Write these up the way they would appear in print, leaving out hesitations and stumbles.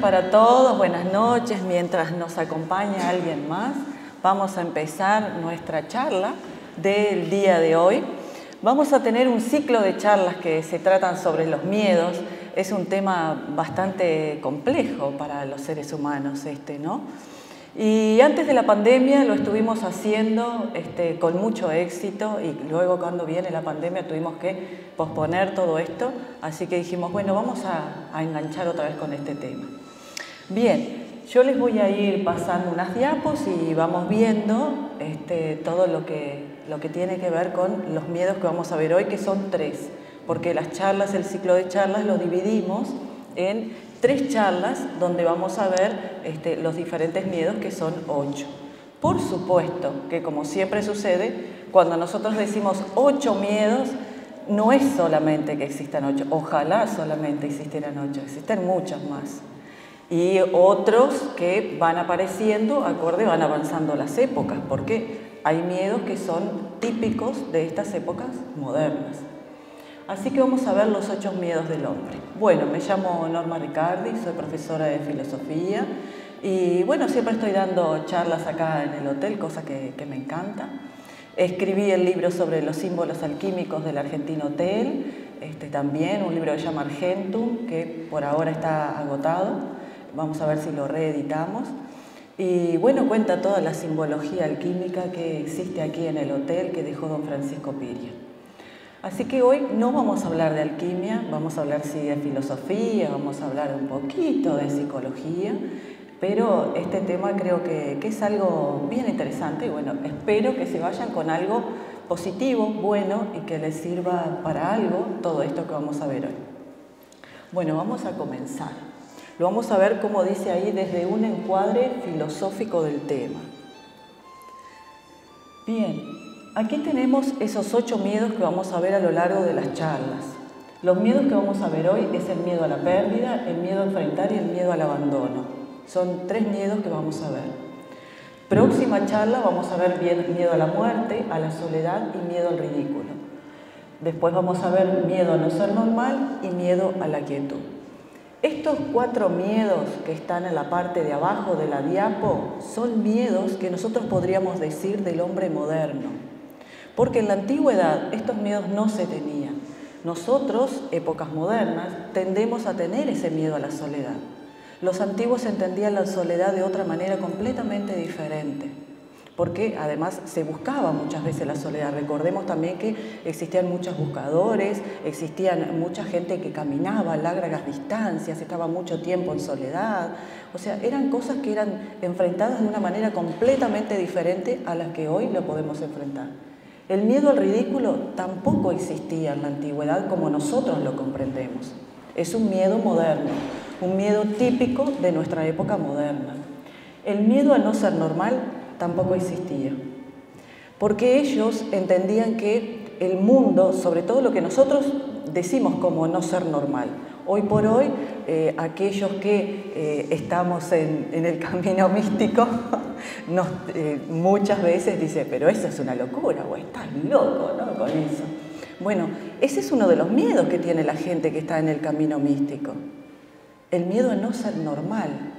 para todos, buenas noches. Mientras nos acompaña alguien más, vamos a empezar nuestra charla del día de hoy. Vamos a tener un ciclo de charlas que se tratan sobre los miedos. Es un tema bastante complejo para los seres humanos ¿no? Y antes de la pandemia lo estuvimos haciendo con mucho éxito y luego cuando viene la pandemia tuvimos que posponer todo esto, así que dijimos, bueno, vamos a enganchar otra vez con este tema. Bien, yo les voy a ir pasando unas diapos y vamos viendo todo lo que tiene que ver con los miedos que vamos a ver hoy, que son 3, porque las charlas, el ciclo de charlas lo dividimos en 3 charlas donde vamos a ver los diferentes miedos, que son 8. Por supuesto que, como siempre sucede, cuando nosotros decimos 8 miedos, no es solamente que existan 8, ojalá solamente existieran 8, existen muchos más. Y otros que van apareciendo acorde, van avanzando las épocas, porque hay miedos que son típicos de estas épocas modernas. Así que vamos a ver los 8 miedos del hombre. Bueno, me llamo Norma Riccardi, soy profesora de filosofía y bueno, siempre estoy dando charlas acá en el hotel, cosa que me encanta. Escribí el libro sobre los símbolos alquímicos del Argentino Hotel, también un libro que se llama Argentum, que por ahora está agotado. Vamos a ver si lo reeditamos. Y bueno, cuenta toda la simbología alquímica que existe aquí en el hotel que dejó don Francisco Piria. Así que hoy no vamos a hablar de alquimia, vamos a hablar sí de filosofía, vamos a hablar un poquito de psicología, pero este tema creo que es algo bien interesante y bueno, espero que se vayan con algo positivo, bueno y que les sirva para algo todo esto que vamos a ver hoy. Bueno, vamos a comenzar. Lo vamos a ver, como dice ahí, desde un encuadre filosófico del tema. Bien, aquí tenemos esos 8 miedos que vamos a ver a lo largo de las charlas. Los miedos que vamos a ver hoy es el miedo a la pérdida, el miedo a enfrentar y el miedo al abandono. Son 3 miedos que vamos a ver. Próxima charla vamos a ver miedo a la muerte, a la soledad y miedo al ridículo. Después vamos a ver miedo a no ser normal y miedo a la quietud. Estos 4 miedos que están en la parte de abajo de la diapo son miedos que nosotros podríamos decir del hombre moderno. Porque en la antigüedad estos miedos no se tenían. Nosotros, épocas modernas, tendemos a tener ese miedo a la soledad. Los antiguos entendían la soledad de otra manera completamente diferente. Porque además se buscaba muchas veces la soledad. Recordemos también que existían muchos buscadores, existían mucha gente que caminaba a largas distancias, estaba mucho tiempo en soledad. O sea, eran cosas que eran enfrentadas de una manera completamente diferente a las que hoy lo podemos enfrentar. El miedo al ridículo tampoco existía en la antigüedad como nosotros lo comprendemos. Es un miedo moderno, un miedo típico de nuestra época moderna. El miedo a no ser normal tampoco existía, porque ellos entendían que el mundo, sobre todo lo que nosotros decimos como no ser normal, hoy por hoy, aquellos que estamos en el camino místico, muchas veces dicen, pero eso es una locura, o estás loco, ¿no? Con eso. Bueno, ese es uno de los miedos que tiene la gente que está en el camino místico, el miedo a no ser normal.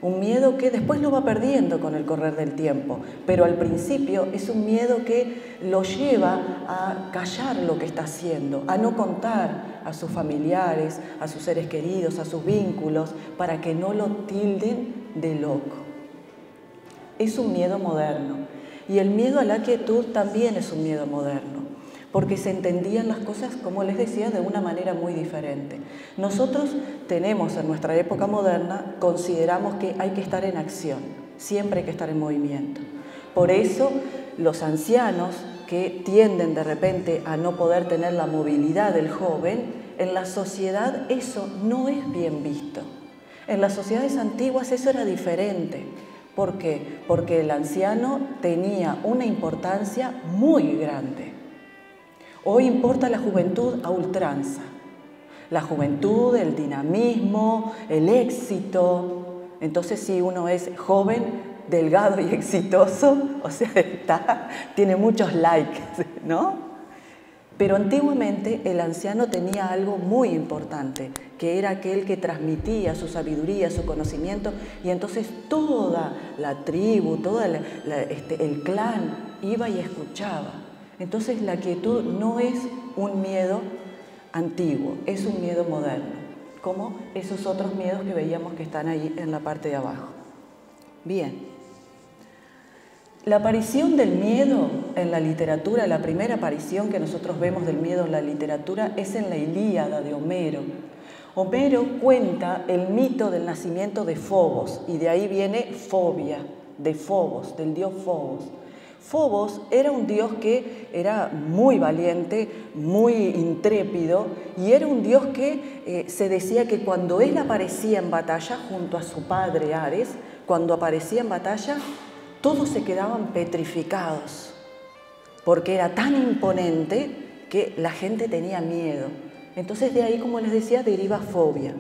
Un miedo que después lo va perdiendo con el correr del tiempo, pero al principio es un miedo que lo lleva a callar lo que está haciendo, a no contar a sus familiares, a sus seres queridos, a sus vínculos, para que no lo tilden de loco. Es un miedo moderno. Y el miedo a la quietud también es un miedo moderno, porque se entendían las cosas, como les decía, de una manera muy diferente. Nosotros tenemos en nuestra época moderna, consideramos que hay que estar en acción, siempre hay que estar en movimiento. Por eso los ancianos que tienden de repente a no poder tener la movilidad del joven, en la sociedad eso no es bien visto. En las sociedades antiguas eso era diferente. ¿Por qué? Porque el anciano tenía una importancia muy grande. Hoy importa la juventud a ultranza. La juventud, el dinamismo, el éxito. Entonces, si uno es joven, delgado y exitoso, o sea, tiene muchos likes, ¿no? Pero antiguamente el anciano tenía algo muy importante, que era aquel que transmitía su sabiduría, su conocimiento, y entonces toda la tribu, todo el clan iba y escuchaba. Entonces la quietud no es un miedo antiguo, es un miedo moderno, como esos otros miedos que veíamos que están ahí en la parte de abajo. Bien. La aparición del miedo en la literatura, la primera aparición que nosotros vemos del miedo en la literatura es en la Ilíada de Homero. Homero cuenta el mito del nacimiento de Fobos y de ahí viene fobia, de Fobos, del dios Fobos. Fobos era un dios que era muy valiente, muy intrépido y era un dios que se decía que cuando él aparecía en batalla junto a su padre Ares, cuando aparecía en batalla, todos se quedaban petrificados, porque era tan imponente que la gente tenía miedo. Entonces de ahí, como les decía, deriva fobia.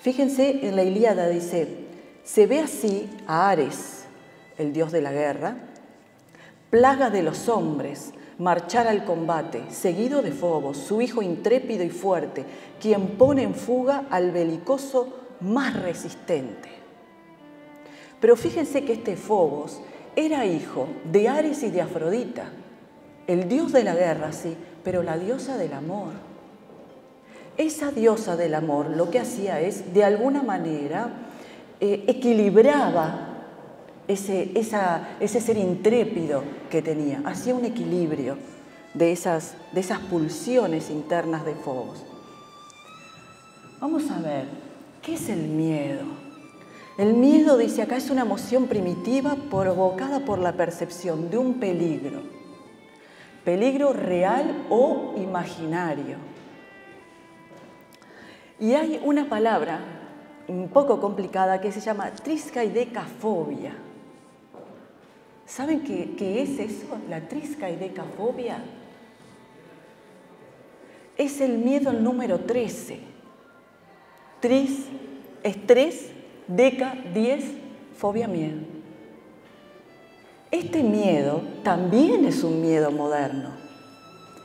Fíjense, en la Ilíada dice, se ve así a Ares, el dios de la guerra, plaga de los hombres, marchar al combate, seguido de Fobos, su hijo intrépido y fuerte, quien pone en fuga al belicoso más resistente. Pero fíjense que este Fobos era hijo de Ares y de Afrodita, el dios de la guerra, sí, pero la diosa del amor. Esa diosa del amor lo que hacía es, de alguna manera, equilibraba ese ser intrépido que tenía, hacía un equilibrio de esas pulsiones internas de Fobos. Vamos a ver, ¿qué es el miedo? El miedo, dice acá, es una emoción primitiva provocada por la percepción de un peligro. Peligro real o imaginario. Y hay una palabra un poco complicada que se llama triskaidekafobia. ¿Saben qué es eso? La triskaidekafobia es el miedo al número 13. Tris es 3. Deca, 10, fobia, miedo. Este miedo también es un miedo moderno,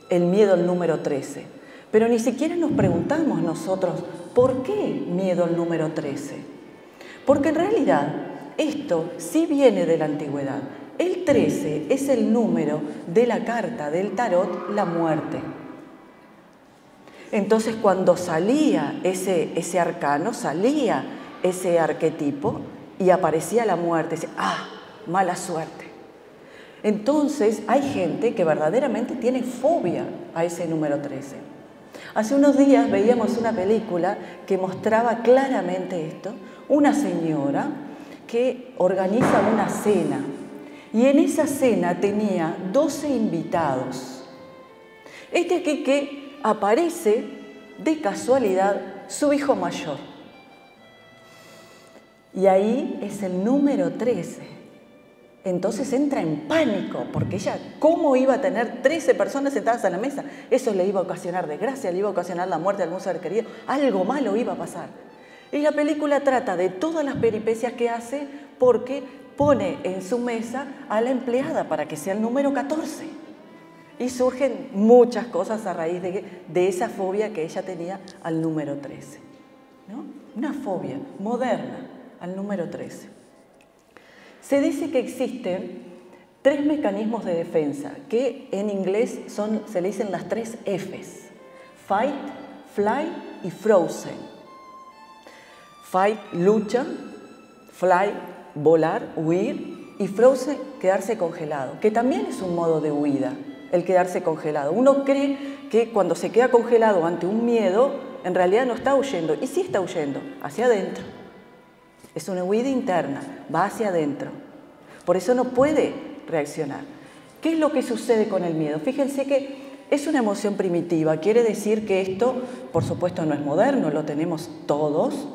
el miedo al número 13. Pero ni siquiera nos preguntamos nosotros, ¿por qué miedo al número 13? Porque en realidad esto sí viene de la antigüedad. El 13 es el número de la carta del tarot, la muerte. Entonces cuando salía ese arcano, salía ese arquetipo y aparecía la muerte, dice, mala suerte. Entonces hay gente que verdaderamente tiene fobia a ese número 13. Hace unos días veíamos una película que mostraba claramente esto, una señora que organiza una cena y en esa cena tenía 12 invitados. Aquí que aparece de casualidad su hijo mayor. Y ahí es el número 13. Entonces entra en pánico, porque ella, ¿cómo iba a tener 13 personas sentadas a la mesa? Eso le iba a ocasionar desgracia, le iba a ocasionar la muerte de algún ser querido, algo malo iba a pasar. Y la película trata de todas las peripecias que hace porque pone en su mesa a la empleada para que sea el número 14. Y surgen muchas cosas a raíz de esa fobia que ella tenía al número 13, ¿no? Una fobia moderna al número 13. Se dice que existen 3 mecanismos de defensa, que en inglés se le dicen las 3 Fs. Fight, Fly y Frozen. Fight, lucha. Fly, volar, huir. Y Frozen, quedarse congelado, que también es un modo de huida, el quedarse congelado. Uno cree que cuando se queda congelado ante un miedo, en realidad no está huyendo. Y sí está huyendo, hacia adentro. Es una huida interna, va hacia adentro. Por eso no puede reaccionar. ¿Qué es lo que sucede con el miedo? Fíjense que es una emoción primitiva. Quiere decir que esto, por supuesto, no es moderno, lo tenemos todos.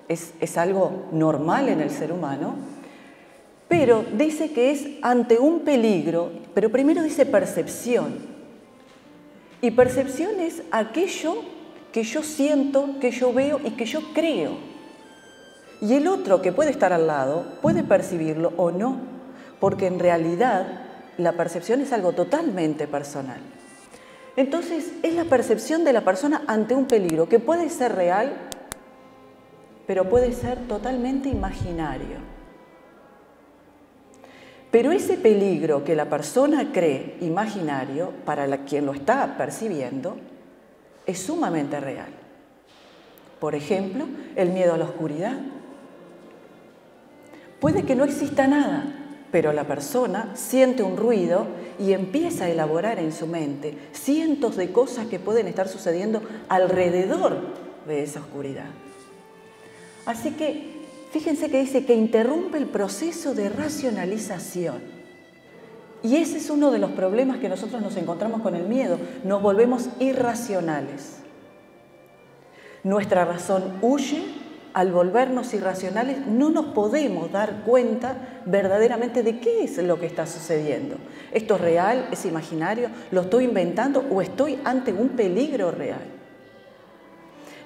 Es algo normal en el ser humano. Pero dice que es ante un peligro, pero primero dice percepción. Y percepción es aquello que yo siento, que yo veo y que yo creo. Y el otro que puede estar al lado puede percibirlo o no, porque en realidad la percepción es algo totalmente personal. Entonces, es la percepción de la persona ante un peligro que puede ser real, pero puede ser totalmente imaginario. Pero ese peligro que la persona cree imaginario, para quien lo está percibiendo, es sumamente real. Por ejemplo, el miedo a la oscuridad. Puede que no exista nada, pero la persona siente un ruido y empieza a elaborar en su mente cientos de cosas que pueden estar sucediendo alrededor de esa oscuridad. Así que fíjense que dice que interrumpe el proceso de racionalización. Y ese es uno de los problemas que nosotros nos encontramos con el miedo. Nos volvemos irracionales. Nuestra razón huye. Al volvernos irracionales no nos podemos dar cuenta verdaderamente de qué es lo que está sucediendo. ¿Esto es real? ¿Es imaginario? ¿Lo estoy inventando o estoy ante un peligro real?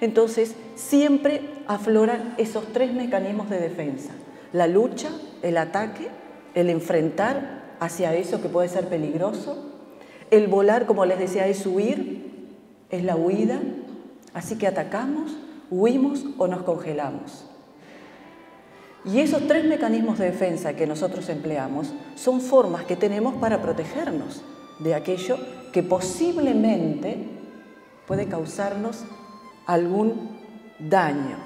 Entonces, siempre afloran esos tres mecanismos de defensa. La lucha, el ataque, el enfrentar hacia eso que puede ser peligroso. El volar, como les decía, es huir, es la huida. Así que atacamos, huimos o nos congelamos. Y esos tres mecanismos de defensa que nosotros empleamos son formas que tenemos para protegernos de aquello que posiblemente puede causarnos algún daño.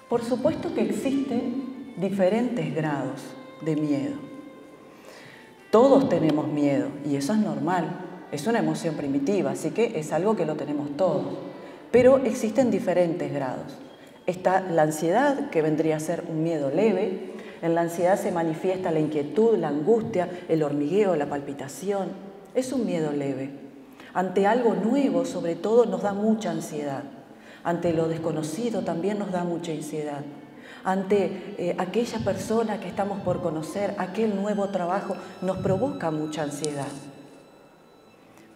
Por supuesto que existen diferentes grados de miedo. Todos tenemos miedo y eso es normal, es una emoción primitiva, así que es algo que lo tenemos todos. Pero existen diferentes grados. Está la ansiedad, que vendría a ser un miedo leve. En la ansiedad se manifiesta la inquietud, la angustia, el hormigueo, la palpitación. Es un miedo leve. Ante algo nuevo, sobre todo, nos da mucha ansiedad. Ante lo desconocido también nos da mucha ansiedad. Ante aquella persona que estamos por conocer, aquel nuevo trabajo, nos provoca mucha ansiedad.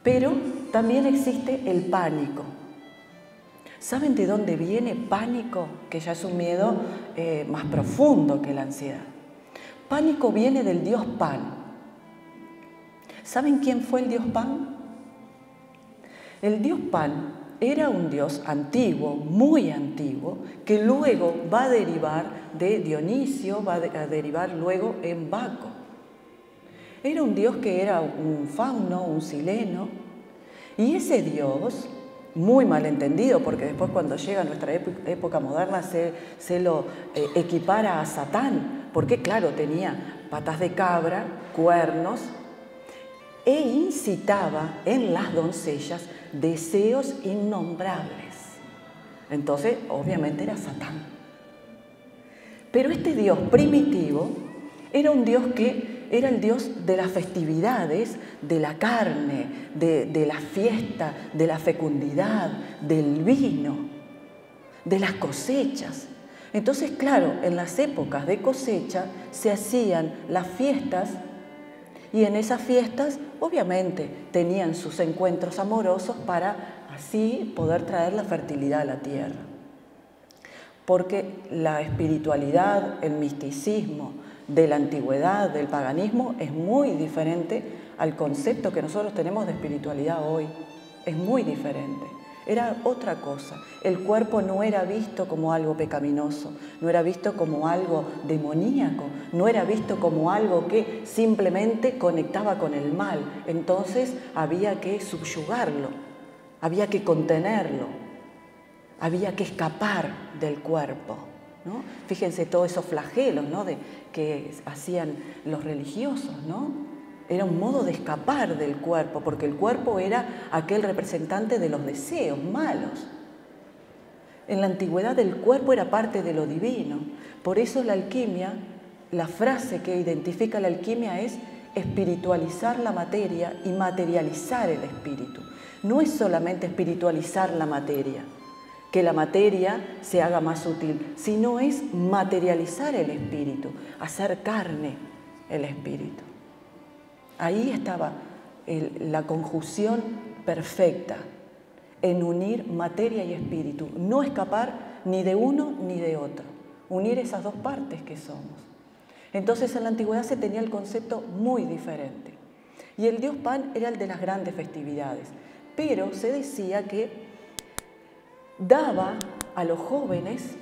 Pero también existe el pánico. ¿Saben de dónde viene pánico? Que ya es un miedo más profundo que la ansiedad. Pánico viene del dios Pan. ¿Saben quién fue el dios Pan? El dios Pan era un dios antiguo, muy antiguo, que luego va a derivar de Dionisio, va a derivar luego en Baco. Era un dios que era un fauno, un sileno, y ese dios, muy mal entendido, porque después cuando llega a nuestra época moderna se lo equipara a Satán, porque claro, tenía patas de cabra, cuernos, e incitaba en las doncellas deseos innombrables. Entonces, obviamente era Satán. Pero este dios primitivo era un dios que era el dios de las festividades, de la carne, de la fiesta, de la fecundidad, del vino, de las cosechas. Entonces, claro, en las épocas de cosecha se hacían las fiestas y en esas fiestas, obviamente, tenían sus encuentros amorosos para así poder traer la fertilidad a la tierra. Porque la espiritualidad, el misticismo de la antigüedad, del paganismo, es muy diferente al concepto que nosotros tenemos de espiritualidad hoy. Es muy diferente. Era otra cosa. El cuerpo no era visto como algo pecaminoso, no era visto como algo demoníaco, no era visto como algo que simplemente conectaba con el mal. Entonces había que subyugarlo, había que contenerlo, había que escapar del cuerpo, ¿no? Fíjense todos esos flagelos, ¿no? que hacían los religiosos, ¿no? Era un modo de escapar del cuerpo, porque el cuerpo era aquel representante de los deseos malos. En la antigüedad el cuerpo era parte de lo divino. Por eso la alquimia, la frase que identifica la alquimia es espiritualizar la materia y materializar el espíritu. No es solamente espiritualizar la materia, que la materia se haga más útil, sino es materializar el espíritu, hacer carne el espíritu. Ahí estaba la conjunción perfecta en unir materia y espíritu, no escapar ni de uno ni de otro, unir esas dos partes que somos. Entonces en la antigüedad se tenía el concepto muy diferente. Y el dios Pan era el de las grandes festividades, pero se decía que daba a los jóvenes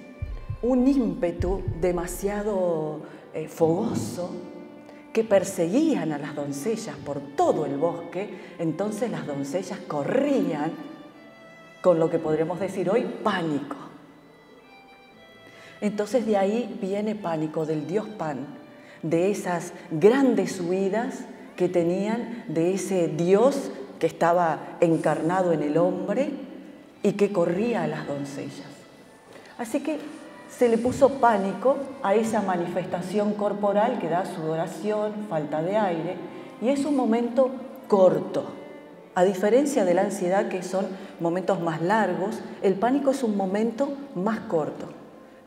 un ímpetu demasiado fogoso, que perseguían a las doncellas por todo el bosque. Entonces las doncellas corrían con lo que podríamos decir hoy pánico. Entonces de ahí viene Pánico, del dios Pan, de esas grandes huidas que tenían de ese dios que estaba encarnado en el hombre y que corría a las doncellas. Así que se le puso pánico a esa manifestación corporal que da sudoración, falta de aire, y es un momento corto. A diferencia de la ansiedad, que son momentos más largos, el pánico es un momento más corto,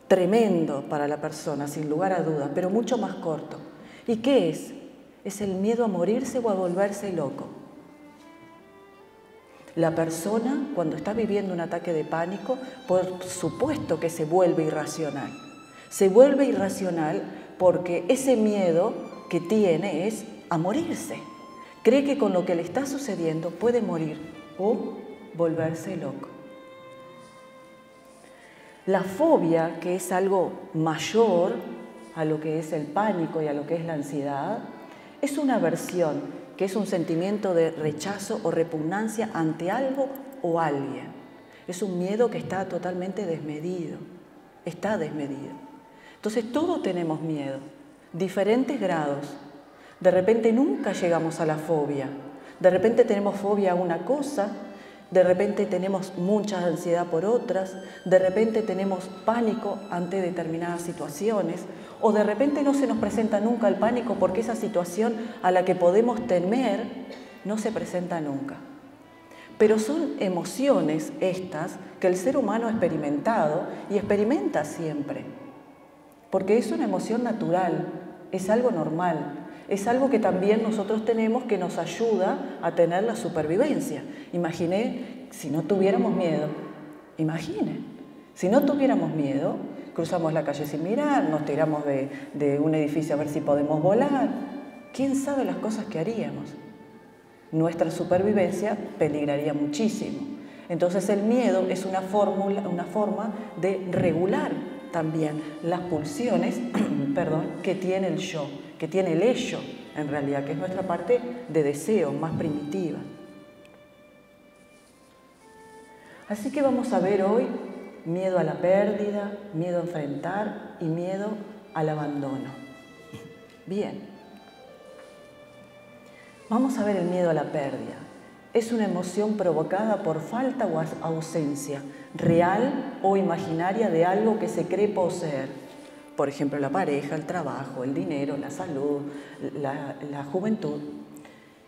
tremendo para la persona, sin lugar a dudas, pero mucho más corto. ¿Y qué es? Es el miedo a morirse o a volverse loco. La persona, cuando está viviendo un ataque de pánico, por supuesto que se vuelve irracional. Se vuelve irracional porque ese miedo que tiene es a morirse. Cree que con lo que le está sucediendo puede morir o volverse loco. La fobia, que es algo mayor a lo que es el pánico y a lo que es la ansiedad, es una aversión, que es un sentimiento de rechazo o repugnancia ante algo o alguien. Es un miedo que está totalmente desmedido, está desmedido. Entonces todos tenemos miedo, diferentes grados. De repente nunca llegamos a la fobia, de repente tenemos fobia a una cosa, de repente tenemos mucha ansiedad por otras, de repente tenemos pánico ante determinadas situaciones, o de repente no se nos presenta nunca el pánico porque esa situación a la que podemos temer no se presenta nunca. Pero son emociones estas que el ser humano ha experimentado y experimenta siempre, porque es una emoción natural, es algo normal. Es algo que también nosotros tenemos, que nos ayuda a tener la supervivencia. Imagine si no tuviéramos miedo. Imagine, si no tuviéramos miedo, cruzamos la calle sin mirar, nos tiramos de un edificio a ver si podemos volar. ¿Quién sabe las cosas que haríamos? Nuestra supervivencia peligraría muchísimo. Entonces el miedo es una forma de regular también las pulsiones que tiene el yo, que tiene el ello, en realidad, que es nuestra parte de deseo más primitiva. Así que vamos a ver hoy miedo a la pérdida, miedo a enfrentar y miedo al abandono. Bien, vamos a ver el miedo a la pérdida. Es una emoción provocada por falta o ausencia, real o imaginaria, de algo que se cree poseer. Por ejemplo, la pareja, el trabajo, el dinero, la salud, la juventud.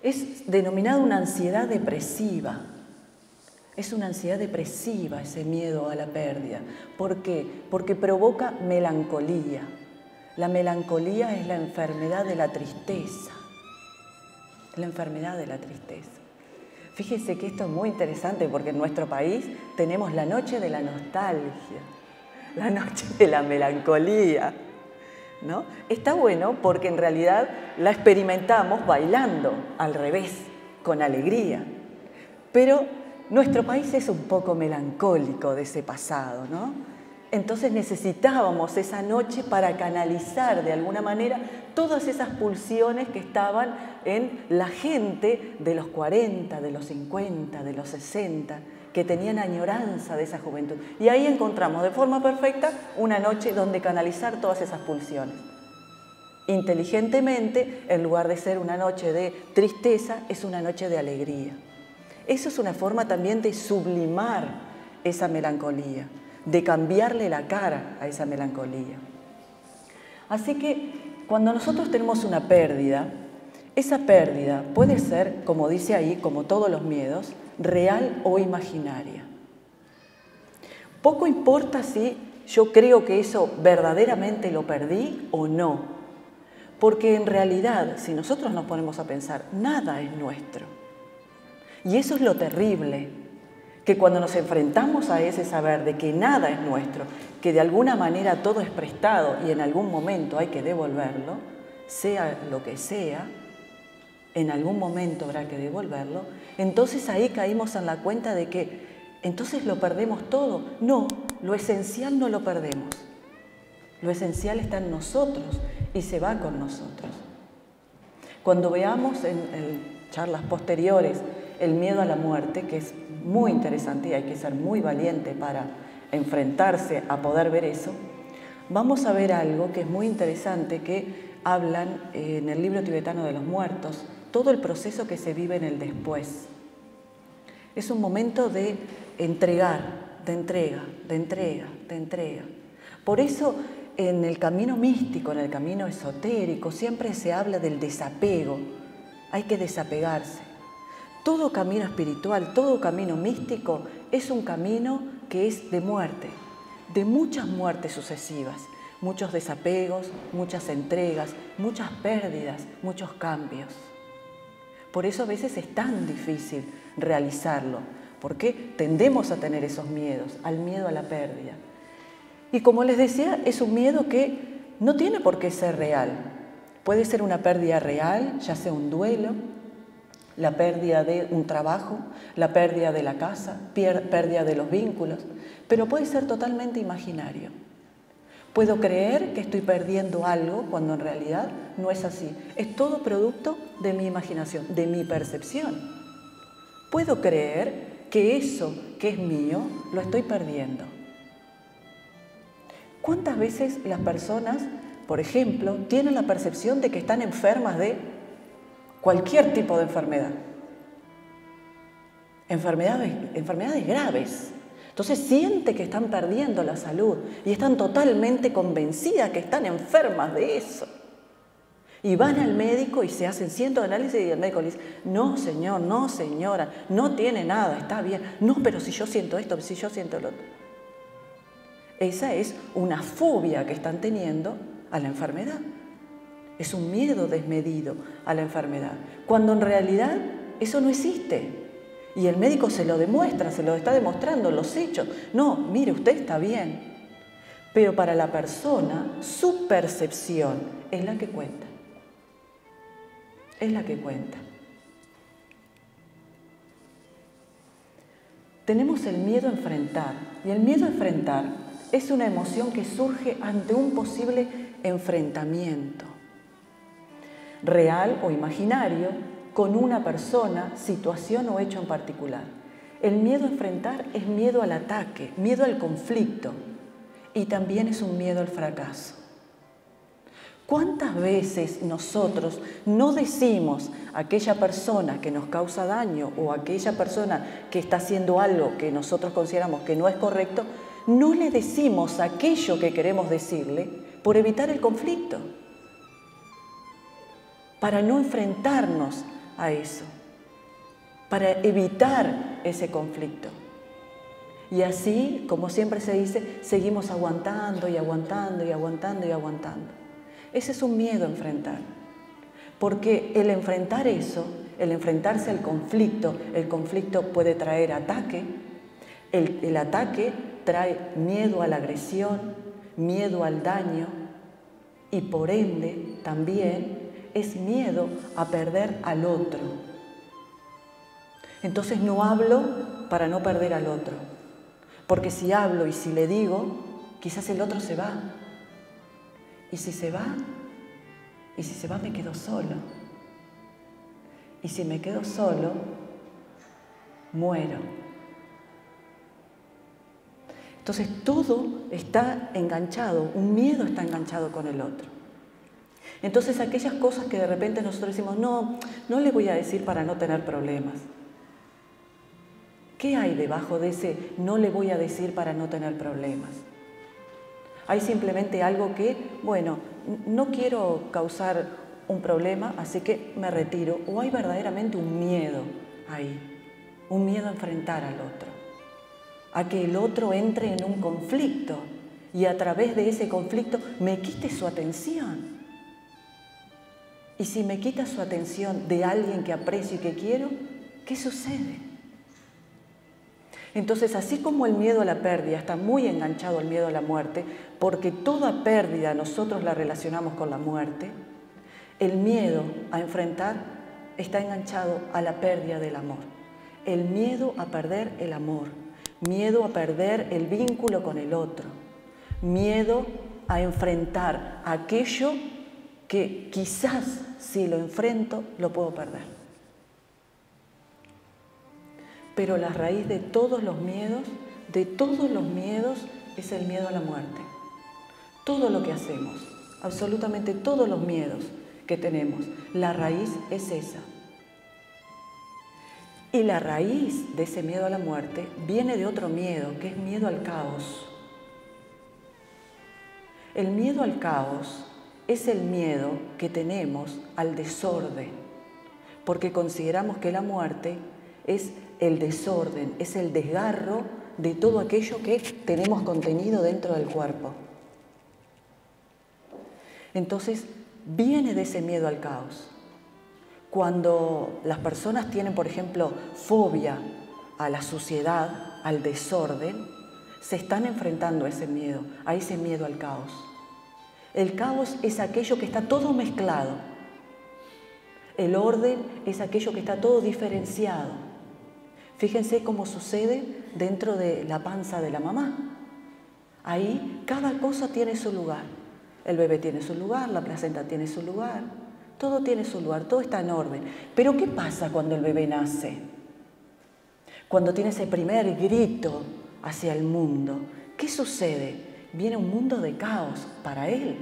Es denominada una ansiedad depresiva. Es una ansiedad depresiva ese miedo a la pérdida. ¿Por qué? Porque provoca melancolía. La melancolía es la enfermedad de la tristeza. La enfermedad de la tristeza. Fíjese que esto es muy interesante porque en nuestro país tenemos la noche de la nostalgia, la noche de la melancolía, ¿no? Está bueno porque en realidad la experimentamos bailando, al revés, con alegría. Pero nuestro país es un poco melancólico de ese pasado, ¿no? Entonces necesitábamos esa noche para canalizar de alguna manera todas esas pulsiones que estaban en la gente de los 40, de los 50, de los 60, que tenían añoranza de esa juventud. Y ahí encontramos de forma perfecta una noche donde canalizar todas esas pulsiones. Inteligentemente, en lugar de ser una noche de tristeza, es una noche de alegría. Eso es una forma también de sublimar esa melancolía, de cambiarle la cara a esa melancolía. Así que cuando nosotros tenemos una pérdida, esa pérdida puede ser, como dice ahí, como todos los miedos, real o imaginaria. Poco importa si yo creo que eso verdaderamente lo perdí o no, porque en realidad, si nosotros nos ponemos a pensar, nada es nuestro. Y eso es lo terrible, que cuando nos enfrentamos a ese saber de que nada es nuestro, que de alguna manera todo es prestado y en algún momento hay que devolverlo, sea lo que sea, en algún momento habrá que devolverlo, entonces ahí caímos en la cuenta de que entonces lo perdemos todo. No, lo esencial no lo perdemos. Lo esencial está en nosotros y se va con nosotros. Cuando veamos en charlas posteriores el miedo a la muerte, que es muy interesante y hay que ser muy valiente para enfrentarse a poder ver eso, vamos a ver algo que es muy interesante, que hablan en el libro tibetano de los muertos, todo el proceso que se vive en el después. Es un momento de entregar, de entrega, de entrega, de entrega. Por eso en el camino místico, en el camino esotérico, siempre se habla del desapego. Hay que desapegarse. Todo camino espiritual, todo camino místico es un camino que es de muerte, de muchas muertes sucesivas, muchos desapegos, muchas entregas, muchas pérdidas, muchos cambios. Por eso a veces es tan difícil realizarlo, porque tendemos a tener esos miedos, al miedo a la pérdida. Y como les decía, es un miedo que no tiene por qué ser real. Puede ser una pérdida real, ya sea un duelo, la pérdida de un trabajo, la pérdida de la casa, pérdida de los vínculos, pero puede ser totalmente imaginario. Puedo creer que estoy perdiendo algo cuando en realidad no es así. Es todo producto de mi imaginación, de mi percepción. Puedo creer que eso que es mío lo estoy perdiendo. ¿Cuántas veces las personas, por ejemplo, tienen la percepción de que están enfermas de cualquier tipo de enfermedad? Enfermedades graves. Entonces sienten que están perdiendo la salud y están totalmente convencidas que están enfermas de eso. Y van al médico y se hacen cientos de análisis y el médico les dice, no señor, no señora, no tiene nada, está bien. No, pero si yo siento esto, si yo siento lo otro. Esa es una fobia que están teniendo a la enfermedad. Es un miedo desmedido a la enfermedad, cuando en realidad eso no existe. Y el médico se lo demuestra, se lo está demostrando, los hechos. No, mire, usted está bien. Pero para la persona, su percepción es la que cuenta. Es la que cuenta. Tenemos el miedo a enfrentar. Y el miedo a enfrentar es una emoción que surge ante un posible enfrentamiento, real o imaginario, con una persona, situación o hecho en particular. El miedo a enfrentar es miedo al ataque, miedo al conflicto y también es un miedo al fracaso. ¿Cuántas veces nosotros no decimos a aquella persona que nos causa daño o a aquella persona que está haciendo algo que nosotros consideramos que no es correcto, no le decimos aquello que queremos decirle por evitar el conflicto, para no enfrentarnos a eso, para evitar ese conflicto? Y así, como siempre se dice, seguimos aguantando y aguantando y aguantando y aguantando. Ese es un miedo a enfrentar, porque el enfrentar eso, el enfrentarse al conflicto, el conflicto puede traer ataque, el ataque trae miedo a la agresión, miedo al daño y por ende también es miedo a perder al otro. Entonces no hablo para no perder al otro, porque si hablo y si le digo, quizás el otro se va. Y si se va me quedo solo. Y si me quedo solo, muero. Entonces todo está enganchado, un miedo está enganchado con el otro. Entonces aquellas cosas que de repente nosotros decimos, no le voy a decir para no tener problemas. ¿Qué hay debajo de ese no le voy a decir para no tener problemas? Hay simplemente algo que, bueno, no quiero causar un problema, así que me retiro. O hay verdaderamente un miedo ahí, un miedo a enfrentar al otro, a que el otro entre en un conflicto y a través de ese conflicto me quite su atención. Y si me quita su atención de alguien que aprecio y que quiero, ¿qué sucede? Entonces, así como el miedo a la pérdida está muy enganchado al miedo a la muerte, porque toda pérdida nosotros la relacionamos con la muerte, el miedo a enfrentar está enganchado a la pérdida del amor. El miedo a perder el amor, miedo a perder el vínculo con el otro, miedo a enfrentar aquello que quizás si lo enfrento lo puedo perder. Pero la raíz de todos los miedos, es el miedo a la muerte. Todo lo que hacemos, absolutamente todos los miedos que tenemos, la raíz es esa. Y la raíz de ese miedo a la muerte viene de otro miedo, que es miedo al caos. El miedo al caos es el miedo que tenemos al desorden, porque consideramos que la muerte es el desorden, es el desgarro de todo aquello que tenemos contenido dentro del cuerpo. Entonces, viene de ese miedo al caos. Cuando las personas tienen, por ejemplo, fobia a la suciedad, al desorden, se están enfrentando a ese miedo al caos. El caos es aquello que está todo mezclado. El orden es aquello que está todo diferenciado. Fíjense cómo sucede dentro de la panza de la mamá. Ahí cada cosa tiene su lugar. El bebé tiene su lugar, la placenta tiene su lugar, todo tiene su lugar, todo está en orden. Pero ¿qué pasa cuando el bebé nace? Cuando tiene ese primer grito hacia el mundo, ¿qué sucede? Viene un mundo de caos para él.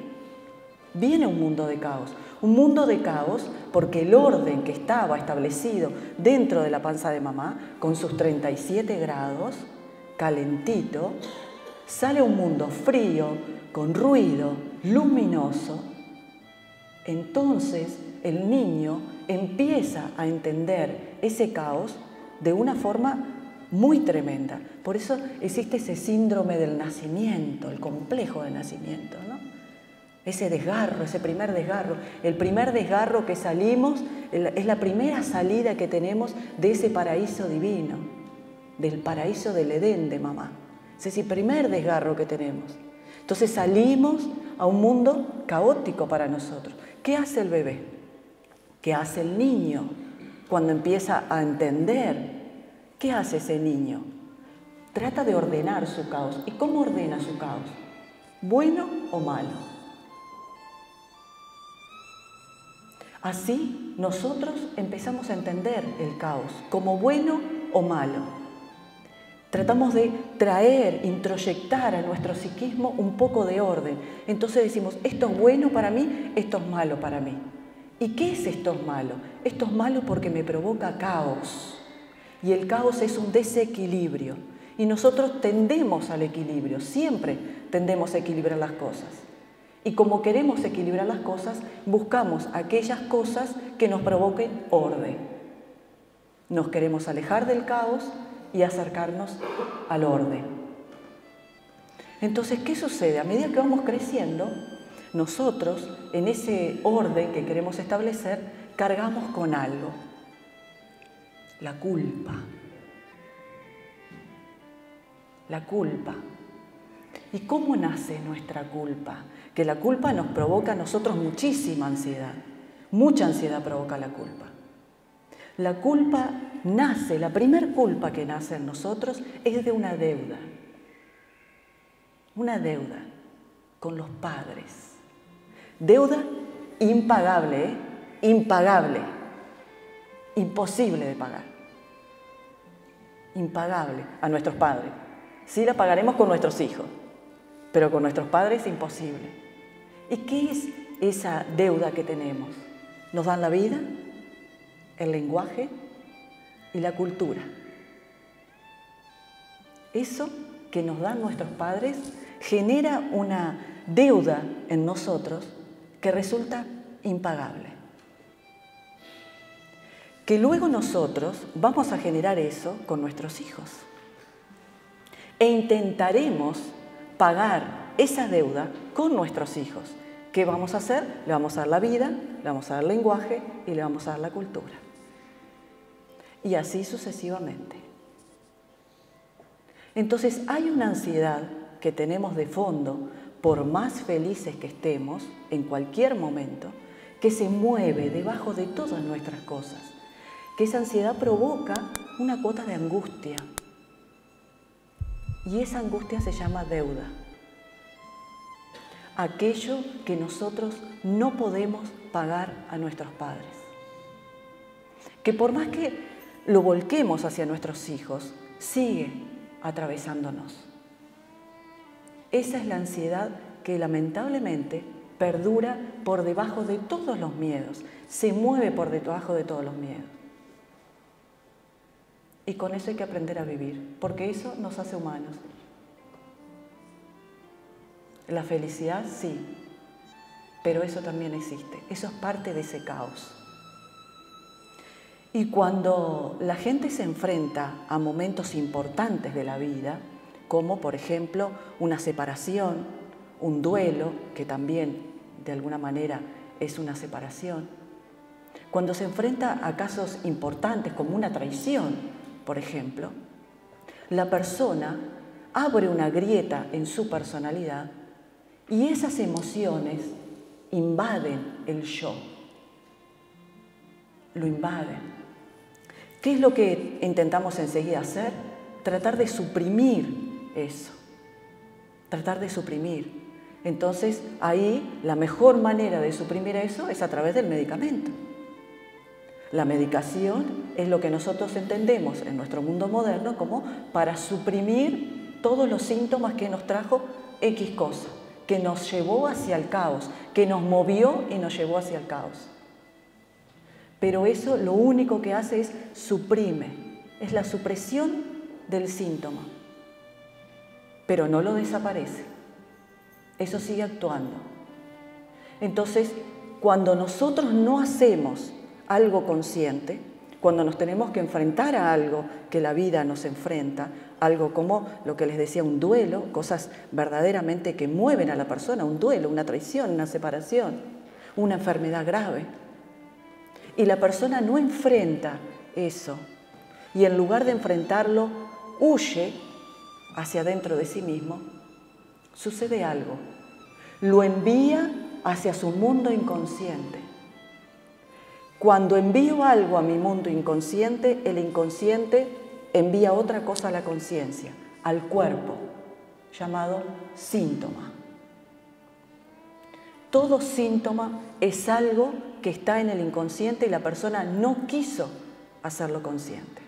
Viene un mundo de caos. Un mundo de caos porque el orden que estaba establecido dentro de la panza de mamá, con sus 37 grados, calentito, sale un mundo frío, con ruido, luminoso. Entonces el niño empieza a entender ese caos de una forma muy tremenda. Por eso existe ese síndrome del nacimiento, el complejo del nacimiento, ¿no? Ese desgarro, ese primer desgarro. El primer desgarro que salimos es la primera salida que tenemos de ese paraíso divino, del paraíso del Edén de mamá. Ese es el primer desgarro que tenemos. Entonces salimos a un mundo caótico para nosotros. ¿Qué hace el bebé? ¿Qué hace el niño cuando empieza a entender? ¿Qué hace ese niño? Trata de ordenar su caos. ¿Y cómo ordena su caos? ¿Bueno o malo? Así nosotros empezamos a entender el caos como bueno o malo. Tratamos de traer, introyectar a nuestro psiquismo un poco de orden. Entonces decimos, esto es bueno para mí, esto es malo para mí. ¿Y qué es esto es malo? Esto es malo porque me provoca caos. Y el caos es un desequilibrio. Y nosotros tendemos al equilibrio, siempre tendemos a equilibrar las cosas. Y como queremos equilibrar las cosas, buscamos aquellas cosas que nos provoquen orden. Nos queremos alejar del caos y acercarnos al orden. Entonces, ¿qué sucede? A medida que vamos creciendo, nosotros, en ese orden que queremos establecer, cargamos con algo. La culpa. La culpa. ¿Y cómo nace nuestra culpa? Que la culpa nos provoca a nosotros muchísima ansiedad. Mucha ansiedad provoca la culpa. La culpa nace, la primer culpa que nace en nosotros es de una deuda. Una deuda con los padres. Deuda impagable, ¿eh? Impagable. Imposible de pagar. Impagable a nuestros padres. Sí la pagaremos con nuestros hijos, pero con nuestros padres imposible. ¿Y qué es esa deuda que tenemos? Nos dan la vida, el lenguaje y la cultura. Eso que nos dan nuestros padres genera una deuda en nosotros que resulta impagable. Que luego nosotros vamos a generar eso con nuestros hijos. E intentaremos pagar esa deuda con nuestros hijos. ¿Qué vamos a hacer? Le vamos a dar la vida, le vamos a dar el lenguaje y le vamos a dar la cultura. Y así sucesivamente. Entonces hay una ansiedad que tenemos de fondo, por más felices que estemos en cualquier momento, que se mueve debajo de todas nuestras cosas, que esa ansiedad provoca una cuota de angustia. Y esa angustia se llama deuda. Aquello que nosotros no podemos pagar a nuestros padres. Que por más que lo volquemos hacia nuestros hijos, sigue atravesándonos. Esa es la ansiedad que lamentablemente perdura por debajo de todos los miedos, se mueve por debajo de todos los miedos. Y con eso hay que aprender a vivir, porque eso nos hace humanos. La felicidad sí, pero eso también existe, eso es parte de ese caos. Y cuando la gente se enfrenta a momentos importantes de la vida, como por ejemplo una separación, un duelo, que también de alguna manera es una separación, cuando se enfrenta a casos importantes como una traición, por ejemplo, la persona abre una grieta en su personalidad y esas emociones invaden el yo, lo invaden. ¿Qué es lo que intentamos enseguida hacer? Tratar de suprimir eso, tratar de suprimir. Entonces, ahí la mejor manera de suprimir eso es a través del medicamento. La medicación es lo que nosotros entendemos en nuestro mundo moderno como para suprimir todos los síntomas que nos trajo X cosa, que nos llevó hacia el caos, que nos movió y nos llevó hacia el caos. Pero eso lo único que hace es suprime, es la supresión del síntoma, pero no lo desaparece, eso sigue actuando. Entonces, cuando nosotros no hacemos algo consciente, cuando nos tenemos que enfrentar a algo que la vida nos enfrenta, algo como lo que les decía, un duelo, cosas verdaderamente que mueven a la persona, un duelo, una traición, una separación, una enfermedad grave, y la persona no enfrenta eso, y en lugar de enfrentarlo, huye hacia adentro de sí mismo, sucede algo, lo envía hacia su mundo inconsciente. Cuando envío algo a mi mundo inconsciente, el inconsciente envía otra cosa a la conciencia, al cuerpo, llamado síntoma. Todo síntoma es algo que está en el inconsciente y la persona no quiso hacerlo consciente.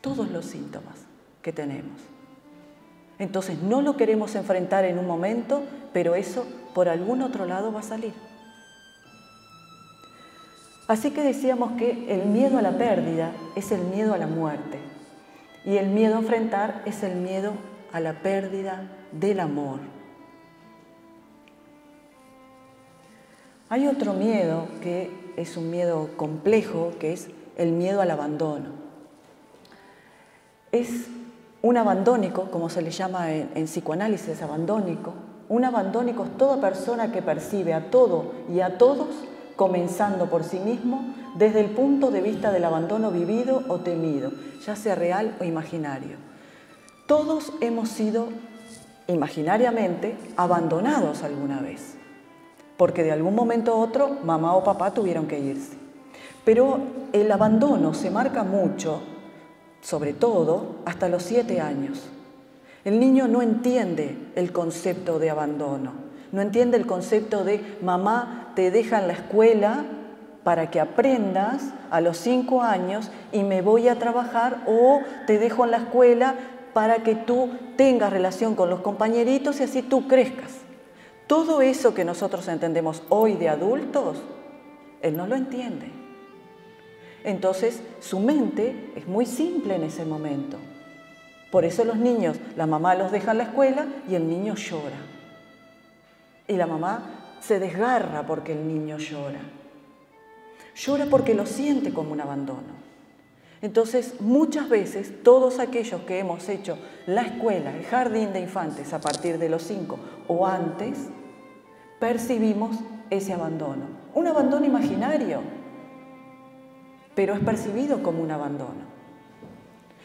Todos los síntomas que tenemos. Entonces no lo queremos enfrentar en un momento, pero eso por algún otro lado va a salir. Así que decíamos que el miedo a la pérdida es el miedo a la muerte y el miedo a enfrentar es el miedo a la pérdida del amor. Hay otro miedo que es un miedo complejo, que es el miedo al abandono. Es un abandónico, como se le llama en psicoanálisis, abandónico. Un abandónico es toda persona que percibe a todo y a todos comenzando por sí mismo desde el punto de vista del abandono vivido o temido, ya sea real o imaginario. Todos hemos sido imaginariamente abandonados alguna vez, porque de algún momento a otro mamá o papá tuvieron que irse. Pero el abandono se marca mucho, sobre todo hasta los 7 años. El niño no entiende el concepto de abandono, no entiende el concepto de mamá te deja en la escuela para que aprendas a los 5 años y me voy a trabajar, o te dejo en la escuela para que tú tengas relación con los compañeritos y así tú crezcas. Todo eso que nosotros entendemos hoy de adultos, él no lo entiende. Entonces, su mente es muy simple en ese momento. Por eso los niños, la mamá los deja en la escuela y el niño llora. Y la mamá se desgarra porque el niño llora. Llora porque lo siente como un abandono. Entonces, muchas veces, todos aquellos que hemos hecho la escuela, el jardín de infantes a partir de los 5 o antes, percibimos ese abandono. Un abandono imaginario, pero es percibido como un abandono.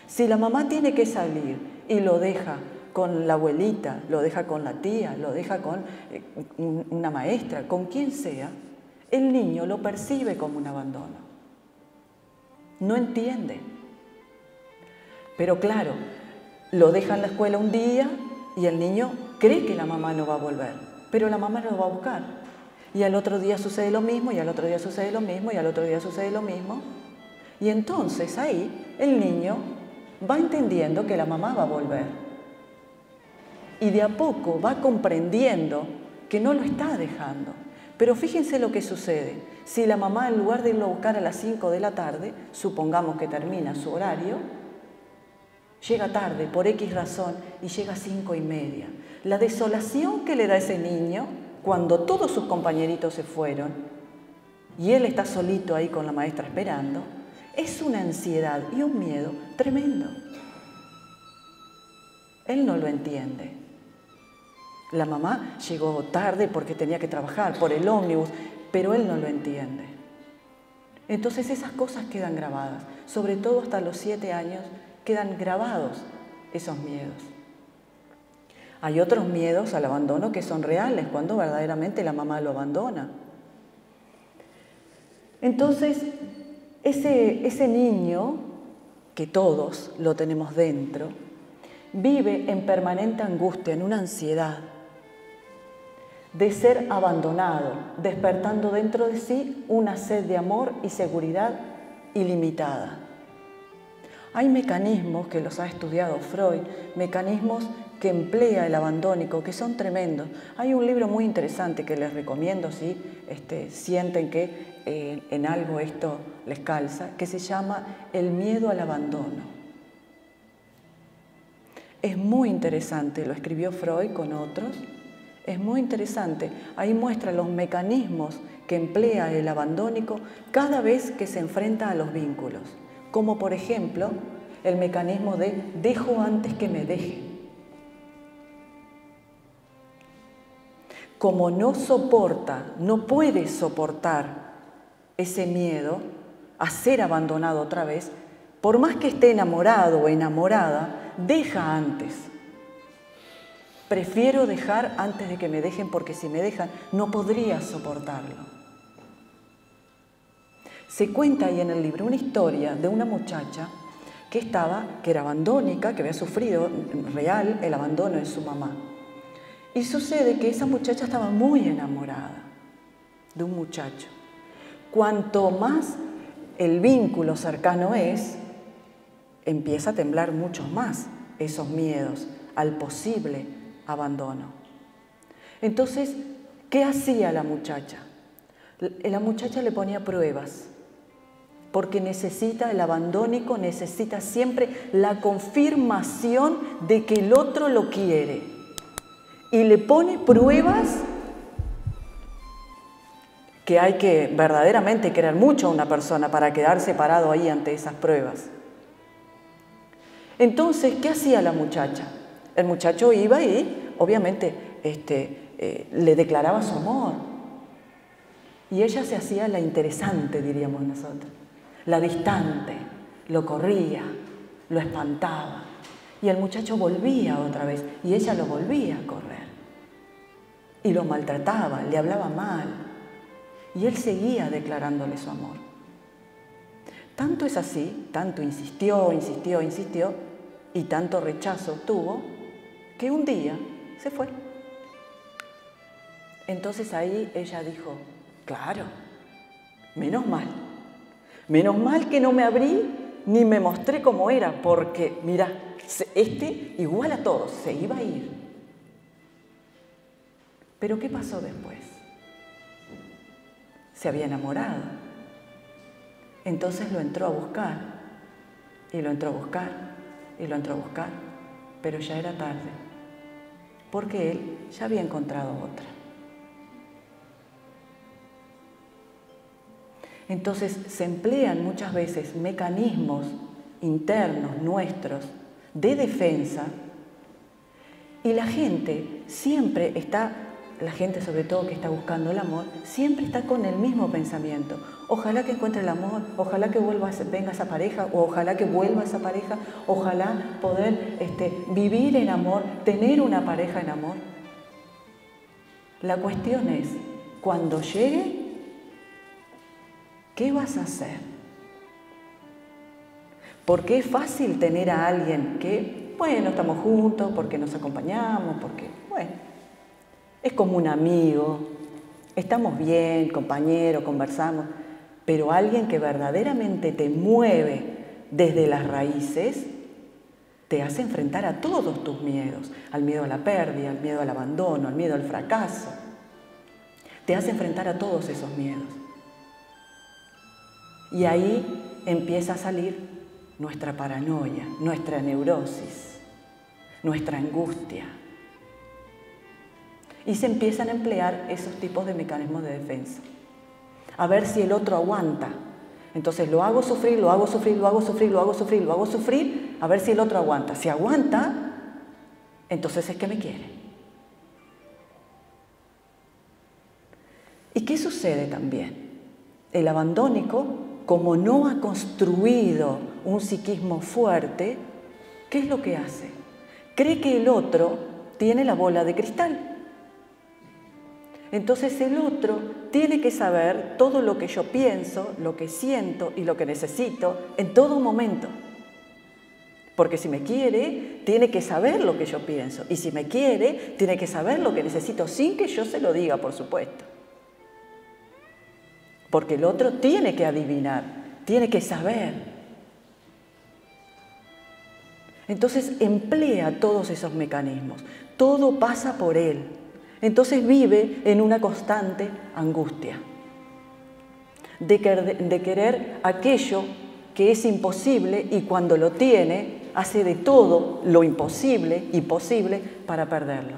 Si la mamá tiene que salir y lo deja con la abuelita, lo deja con la tía, lo deja con una maestra, con quien sea, el niño lo percibe como un abandono. No entiende. Pero claro, lo deja en la escuela un día y el niño cree que la mamá no va a volver, pero la mamá lo va a buscar. Y al otro día sucede lo mismo, y al otro día sucede lo mismo, y al otro día sucede lo mismo. Y entonces ahí el niño va entendiendo que la mamá va a volver. Y de a poco va comprendiendo que no lo está dejando. Pero fíjense lo que sucede. Si la mamá, en lugar de irlo a buscar a las 5 de la tarde, supongamos que termina su horario, llega tarde por X razón y llega a 5:30. La desolación que le da ese niño cuando todos sus compañeritos se fueron y él está solito ahí con la maestra esperando, es una ansiedad y un miedo tremendo. Él no lo entiende. La mamá llegó tarde porque tenía que trabajar, por el ómnibus, pero él no lo entiende. Entonces esas cosas quedan grabadas, sobre todo hasta los 7 años quedan grabados esos miedos. Hay otros miedos al abandono que son reales, cuando verdaderamente la mamá lo abandona. Entonces, ese niño, que todos lo tenemos dentro, vive en permanente angustia, en una ansiedad de ser abandonado, despertando dentro de sí una sed de amor y seguridad ilimitada. Hay mecanismos que los ha estudiado Freud, mecanismos que emplea el abandónico, que son tremendos. Hay un libro muy interesante que les recomiendo si sienten que en algo esto les calza, que se llama El miedo al abandono. Es muy interesante, lo escribió Freud con otros, es muy interesante. Ahí muestra los mecanismos que emplea el abandónico cada vez que se enfrenta a los vínculos. Como por ejemplo, el mecanismo de dejo antes que me dejen. Como no soporta, no puede soportar ese miedo a ser abandonado otra vez, por más que esté enamorado o enamorada, deja antes. Prefiero dejar antes de que me dejen, porque si me dejan no podría soportarlo. Se cuenta ahí en el libro una historia de una muchacha que era abandónica, que había sufrido real el abandono de su mamá. Y sucede que esa muchacha estaba muy enamorada de un muchacho. Cuanto más el vínculo cercano es, empieza a temblar mucho más esos miedos al posible abandono. Entonces, ¿qué hacía la muchacha? La muchacha le ponía pruebas, porque el abandónico necesita siempre la confirmación de que el otro lo quiere. Y le pone pruebas que hay que verdaderamente querer mucho a una persona para quedarse parado ahí ante esas pruebas. Entonces, ¿qué hacía la muchacha? El muchacho iba y, obviamente, le declaraba su amor. Y ella se hacía la interesante, diríamos nosotros, la distante, lo corría, lo espantaba. Y el muchacho volvía otra vez y ella lo volvía a correr. Y lo maltrataba, le hablaba mal. Y él seguía declarándole su amor. Tanto es así, tanto insistió, y tanto rechazo tuvo, que un día se fue. Entonces ahí ella dijo, claro, menos mal que no me abrí ni me mostré cómo era, porque mira, igual a todos, se iba a ir. Pero ¿qué pasó después? Se había enamorado. Entonces lo entró a buscar, y lo entró a buscar, y lo entró a buscar, pero ya era tarde, porque él ya había encontrado otra. Entonces se emplean muchas veces mecanismos internos nuestros de defensa, y la gente siempre está la gente sobre todo que está buscando el amor, siempre está con el mismo pensamiento. Ojalá que encuentre el amor, ojalá que venga esa pareja, o ojalá que vuelva esa pareja, ojalá poder vivir en amor, tener una pareja en amor. La cuestión es, cuando llegue, ¿qué vas a hacer? Porque es fácil tener a alguien que, bueno, estamos juntos, porque nos acompañamos, porque, bueno, es como un amigo, estamos bien, compañero, conversamos, pero alguien que verdaderamente te mueve desde las raíces, te hace enfrentar a todos tus miedos, al miedo a la pérdida, al miedo al abandono, al miedo al fracaso. Te hace enfrentar a todos esos miedos. Y ahí empieza a salir nuestra paranoia, nuestra neurosis, nuestra angustia. Y se empiezan a emplear esos tipos de mecanismos de defensa. A ver si el otro aguanta. Entonces lo hago sufrir, lo hago sufrir, lo hago sufrir, lo hago sufrir, lo hago sufrir, a ver si el otro aguanta. Si aguanta, entonces es que me quiere. ¿Y qué sucede también? El abandónico, como no ha construido un psiquismo fuerte, ¿qué es lo que hace? Cree que el otro tiene la bola de cristal. Entonces el otro tiene que saber todo lo que yo pienso, lo que siento y lo que necesito en todo momento. Porque si me quiere, tiene que saber lo que yo pienso. Y si me quiere, tiene que saber lo que necesito sin que yo se lo diga, por supuesto. Porque el otro tiene que adivinar, tiene que saber. Entonces emplea todos esos mecanismos. Todo pasa por él. Entonces vive en una constante angustia de querer aquello que es imposible y cuando lo tiene hace de todo lo imposible y posible para perderlo.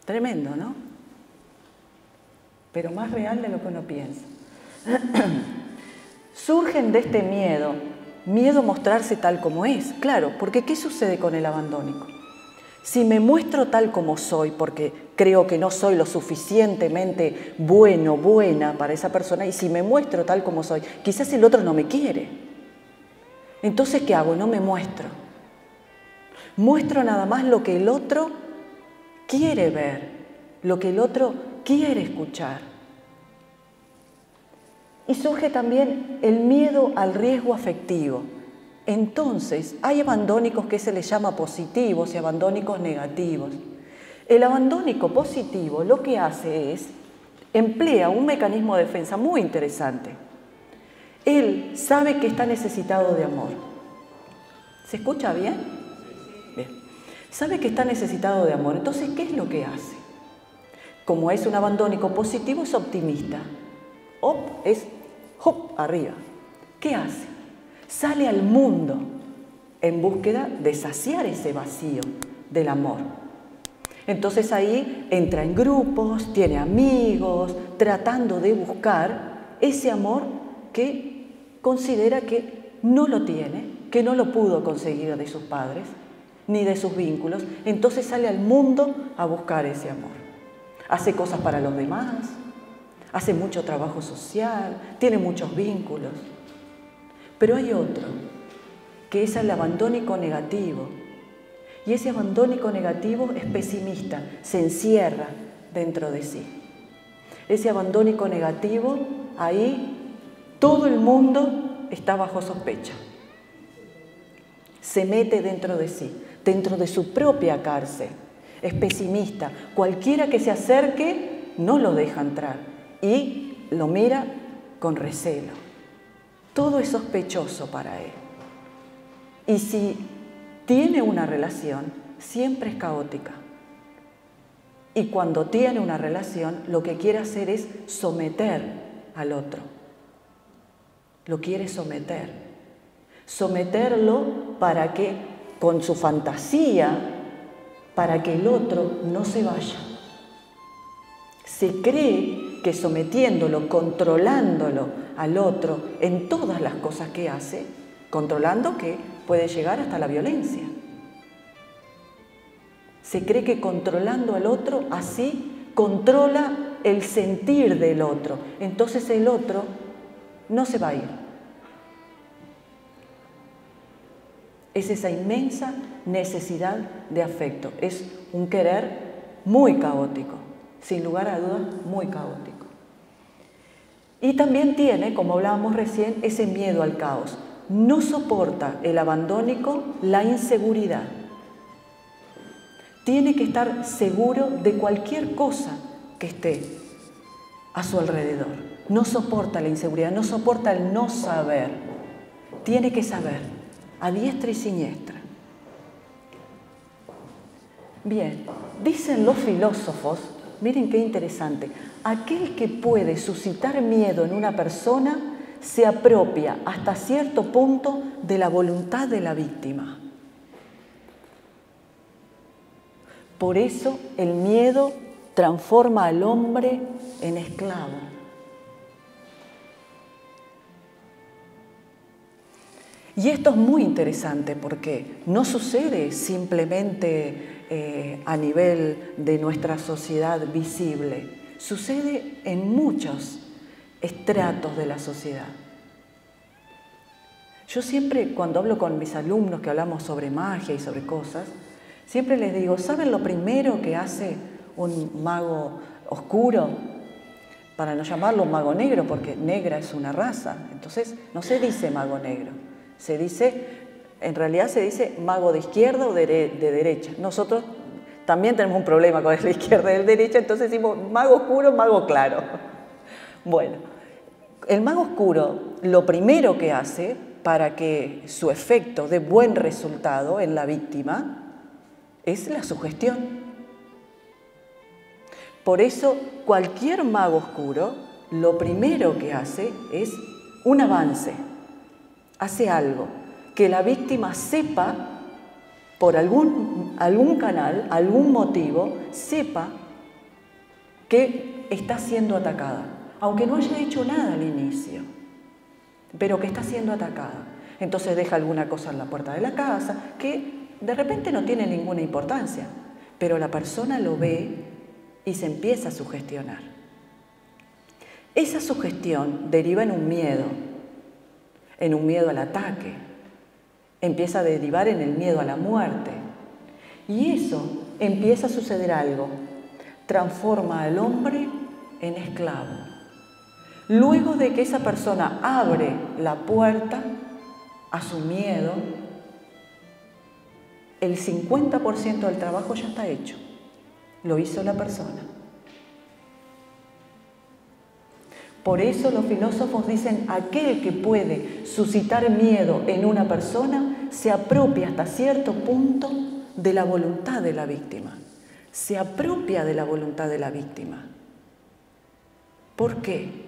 Tremendo, ¿no? Pero más real de lo que uno piensa. Surgen de este miedo a mostrarse tal como es, claro, porque ¿qué sucede con el abandónico? Si me muestro tal como soy, porque creo que no soy lo suficientemente buena para esa persona, y si me muestro tal como soy, quizás el otro no me quiere. Entonces, ¿qué hago? No me muestro. Muestro nada más lo que el otro quiere ver, lo que el otro quiere escuchar. Y surge también el miedo al riesgo afectivo. Entonces, hay abandónicos que se les llama positivos y abandónicos negativos. El abandónico positivo lo que hace es, emplea un mecanismo de defensa muy interesante. Él sabe que está necesitado de amor. ¿Se escucha bien? Bien. Sabe que está necesitado de amor. Entonces, ¿qué es lo que hace? Como es un abandónico positivo, es optimista. Es arriba. ¿Qué hace? Sale al mundo en búsqueda de saciar ese vacío del amor. Entonces ahí entra en grupos, tiene amigos, tratando de buscar ese amor que considera que no lo tiene, que no lo pudo conseguir de sus padres, ni de sus vínculos. Entonces sale al mundo a buscar ese amor. Hace cosas para los demás, hace mucho trabajo social, tiene muchos vínculos. Pero hay otro, que es el abandónico negativo. Y ese abandónico negativo es pesimista, se encierra dentro de sí. Ese abandónico negativo, ahí todo el mundo está bajo sospecha. Se mete dentro de sí, dentro de su propia cárcel. Es pesimista. Cualquiera que se acerque no lo deja entrar y lo mira con recelo. Todo es sospechoso para él. Y si tiene una relación, siempre es caótica. Y cuando tiene una relación, lo que quiere hacer es someter al otro. Lo quiere someter. Someterlo para que, con su fantasía, para que el otro no se vaya. Se cree que sometiéndolo, controlándolo al otro en todas las cosas que hace, controlando que puede llegar hasta la violencia. Se cree que controlando al otro, así controla el sentir del otro. Entonces el otro no se va a ir. Es esa inmensa necesidad de afecto. Es un querer muy caótico, sin lugar a dudas, muy caótico. Y también tiene, como hablábamos recién, ese miedo al caos. No soporta el abandónico, la inseguridad. Tiene que estar seguro de cualquier cosa que esté a su alrededor. No soporta la inseguridad, no soporta el no saber. Tiene que saber, a diestra y siniestra. Bien, dicen los filósofos, miren qué interesante, aquel que puede suscitar miedo en una persona se apropia hasta cierto punto de la voluntad de la víctima. Por eso el miedo transforma al hombre en esclavo. Y esto es muy interesante porque no sucede simplemente a nivel de nuestra sociedad visible, sucede en muchos estratos de la sociedad. Yo siempre, cuando hablo con mis alumnos que hablamos sobre magia y sobre cosas, siempre les digo, ¿saben lo primero que hace un mago oscuro? Para no llamarlo mago negro, porque negra es una raza. Entonces, no se dice mago negro. Se dice, en realidad se dice mago de izquierda o de derecha. Nosotros también tenemos un problema con la izquierda y la derecha, entonces decimos mago oscuro, mago claro. Bueno, el mago oscuro lo primero que hace para que su efecto dé buen resultado en la víctima es la sugestión. Por eso, cualquier mago oscuro, lo primero que hace es un avance. Hace algo que la víctima sepa, por algún canal, algún motivo, sepa que está siendo atacada, aunque no haya hecho nada al inicio, pero que está siendo atacada. Entonces deja alguna cosa en la puerta de la casa que de repente no tiene ninguna importancia, pero la persona lo ve y se empieza a sugestionar. Esa sugestión deriva en un miedo al ataque, empieza a derivar en el miedo a la muerte. Y eso empieza a suceder algo, transforma al hombre en esclavo. Luego de que esa persona abre la puerta a su miedo, el 50% del trabajo ya está hecho. Lo hizo la persona. Por eso los filósofos dicen, aquel que puede suscitar miedo en una persona se apropia hasta cierto punto de la voluntad de la víctima. Se apropia de la voluntad de la víctima. ¿Por qué?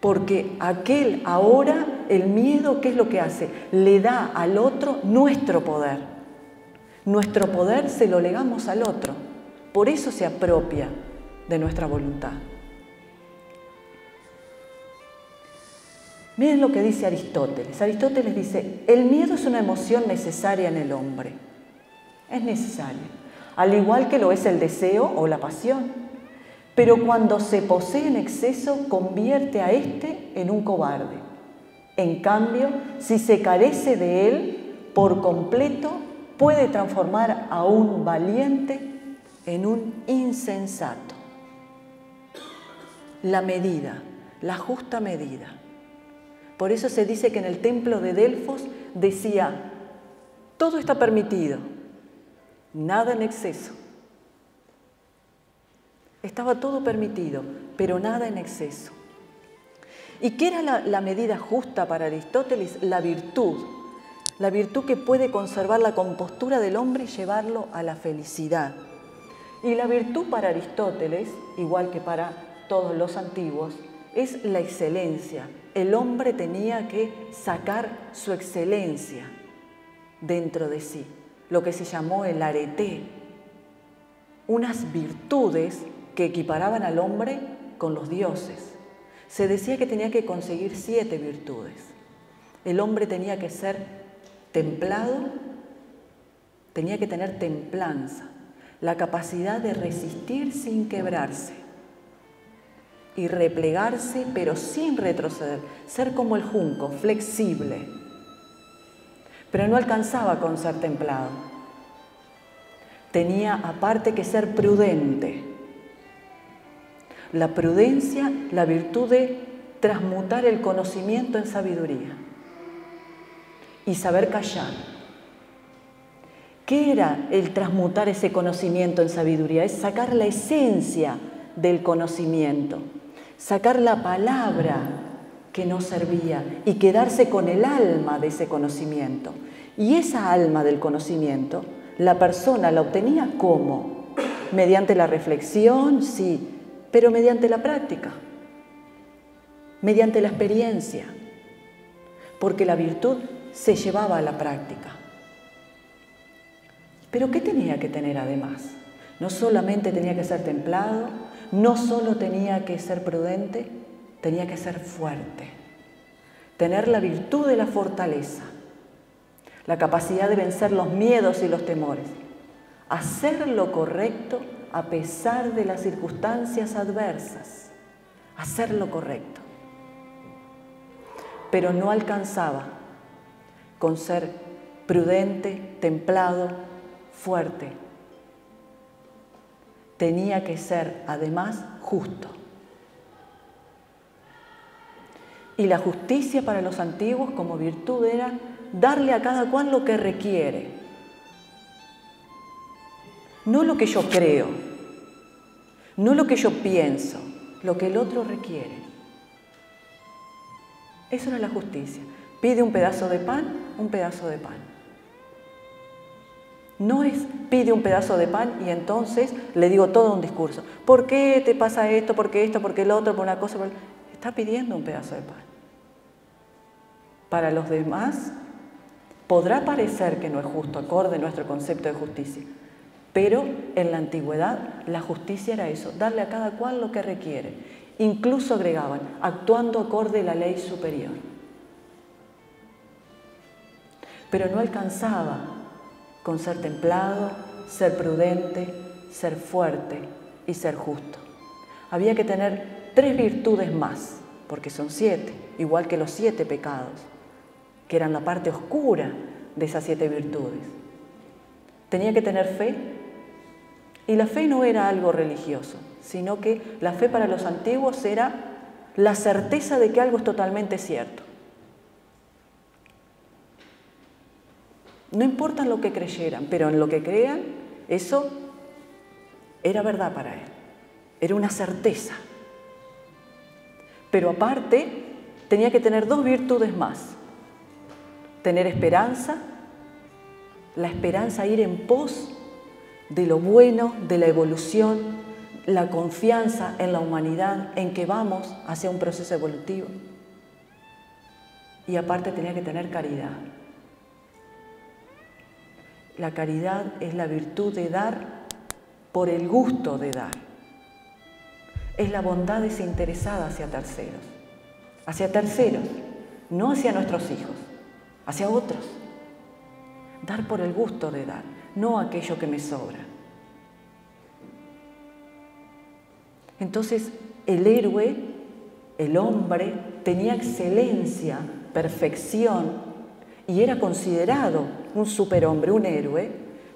Porque aquel ahora, el miedo, ¿qué es lo que hace? Le da al otro nuestro poder. Nuestro poder se lo legamos al otro. Por eso se apropia de nuestra voluntad. Miren lo que dice Aristóteles. Aristóteles dice, el miedo es una emoción necesaria en el hombre. Es necesaria. Al igual que lo es el deseo o la pasión. Pero cuando se posee en exceso, convierte a éste en un cobarde. En cambio, si se carece de él por completo, puede transformar a un valiente en un insensato. La medida, la justa medida. Por eso se dice que en el templo de Delfos decía, todo está permitido, nada en exceso. Estaba todo permitido, pero nada en exceso. ¿Y qué era la medida justa para Aristóteles? La virtud que puede conservar la compostura del hombre y llevarlo a la felicidad. Y la virtud para Aristóteles, igual que para todos los antiguos, es la excelencia. El hombre tenía que sacar su excelencia dentro de sí, lo que se llamó el arete, unas virtudes que equiparaban al hombre con los dioses. Se decía que tenía que conseguir 7 virtudes. El hombre tenía que ser templado, tenía que tener templanza, la capacidad de resistir sin quebrarse y replegarse pero sin retroceder, ser como el junco, flexible. Pero no alcanzaba con ser templado. Tenía aparte que ser prudente. La prudencia, la virtud de transmutar el conocimiento en sabiduría y saber callar. ¿Qué era el transmutar ese conocimiento en sabiduría? Es sacar la esencia del conocimiento, sacar la palabra que no servía y quedarse con el alma de ese conocimiento. Y esa alma del conocimiento, la persona la obtenía ¿cómo? Mediante la reflexión, sí, pero mediante la práctica, mediante la experiencia, porque la virtud se llevaba a la práctica. ¿Pero qué tenía que tener además? No solamente tenía que ser templado, no solo tenía que ser prudente, tenía que ser fuerte. Tener la virtud de la fortaleza, la capacidad de vencer los miedos y los temores, hacer lo correcto a pesar de las circunstancias adversas, hacer lo correcto. Pero no alcanzaba con ser prudente, templado, fuerte. Tenía que ser, además, justo. Y la justicia para los antiguos como virtud era darle a cada cual lo que requiere. No lo que yo creo, no lo que yo pienso, lo que el otro requiere. Eso era la justicia. Pide un pedazo de pan, un pedazo de pan. No es pide un pedazo de pan y entonces le digo todo un discurso. ¿Por qué te pasa esto? ¿Por qué esto? ¿Por qué el otro? ¿Por una cosa? Está pidiendo un pedazo de pan. Para los demás podrá parecer que no es justo, acorde a nuestro concepto de justicia. Pero en la antigüedad la justicia era eso, darle a cada cual lo que requiere. Incluso agregaban, actuando acorde a la ley superior. Pero no alcanzaba con ser templado, ser prudente, ser fuerte y ser justo. Había que tener 3 virtudes más, porque son 7, igual que los 7 pecados, que eran la parte oscura de esas 7 virtudes. Tenía que tener fe, y la fe no era algo religioso, sino que la fe para los antiguos era la certeza de que algo es totalmente cierto. No importa lo que creyeran, pero en lo que crean, eso era verdad para él. Era una certeza. Pero aparte, tenía que tener 2 virtudes más. Tener esperanza, la esperanza ir en pos de lo bueno, de la evolución, la confianza en la humanidad, en que vamos hacia un proceso evolutivo. Y aparte tenía que tener caridad. La caridad es la virtud de dar por el gusto de dar. Es la bondad desinteresada hacia terceros, no hacia nuestros hijos, hacia otros. Dar por el gusto de dar, no aquello que me sobra. Entonces, el héroe, el hombre, tenía excelencia, perfección, y era considerado un superhombre, un héroe,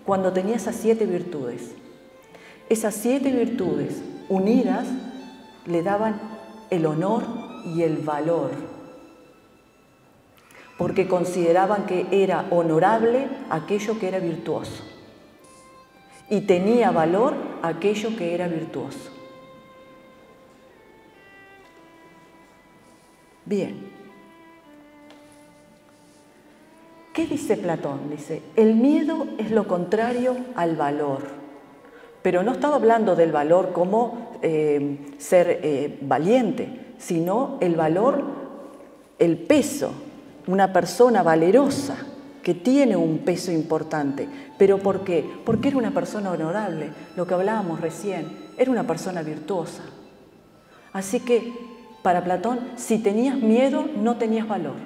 cuando tenía esas 7 virtudes. Esas 7 virtudes unidas le daban el honor y el valor, porque consideraban que era honorable aquello que era virtuoso y tenía valor aquello que era virtuoso. Bien. ¿Qué dice Platón? Dice, el miedo es lo contrario al valor. Pero no estaba hablando del valor como ser valiente, sino el valor, el peso, una persona valerosa que tiene un peso importante. ¿Pero por qué? Porque era una persona honorable, lo que hablábamos recién, era una persona virtuosa. Así que, para Platón, si tenías miedo, no tenías valor.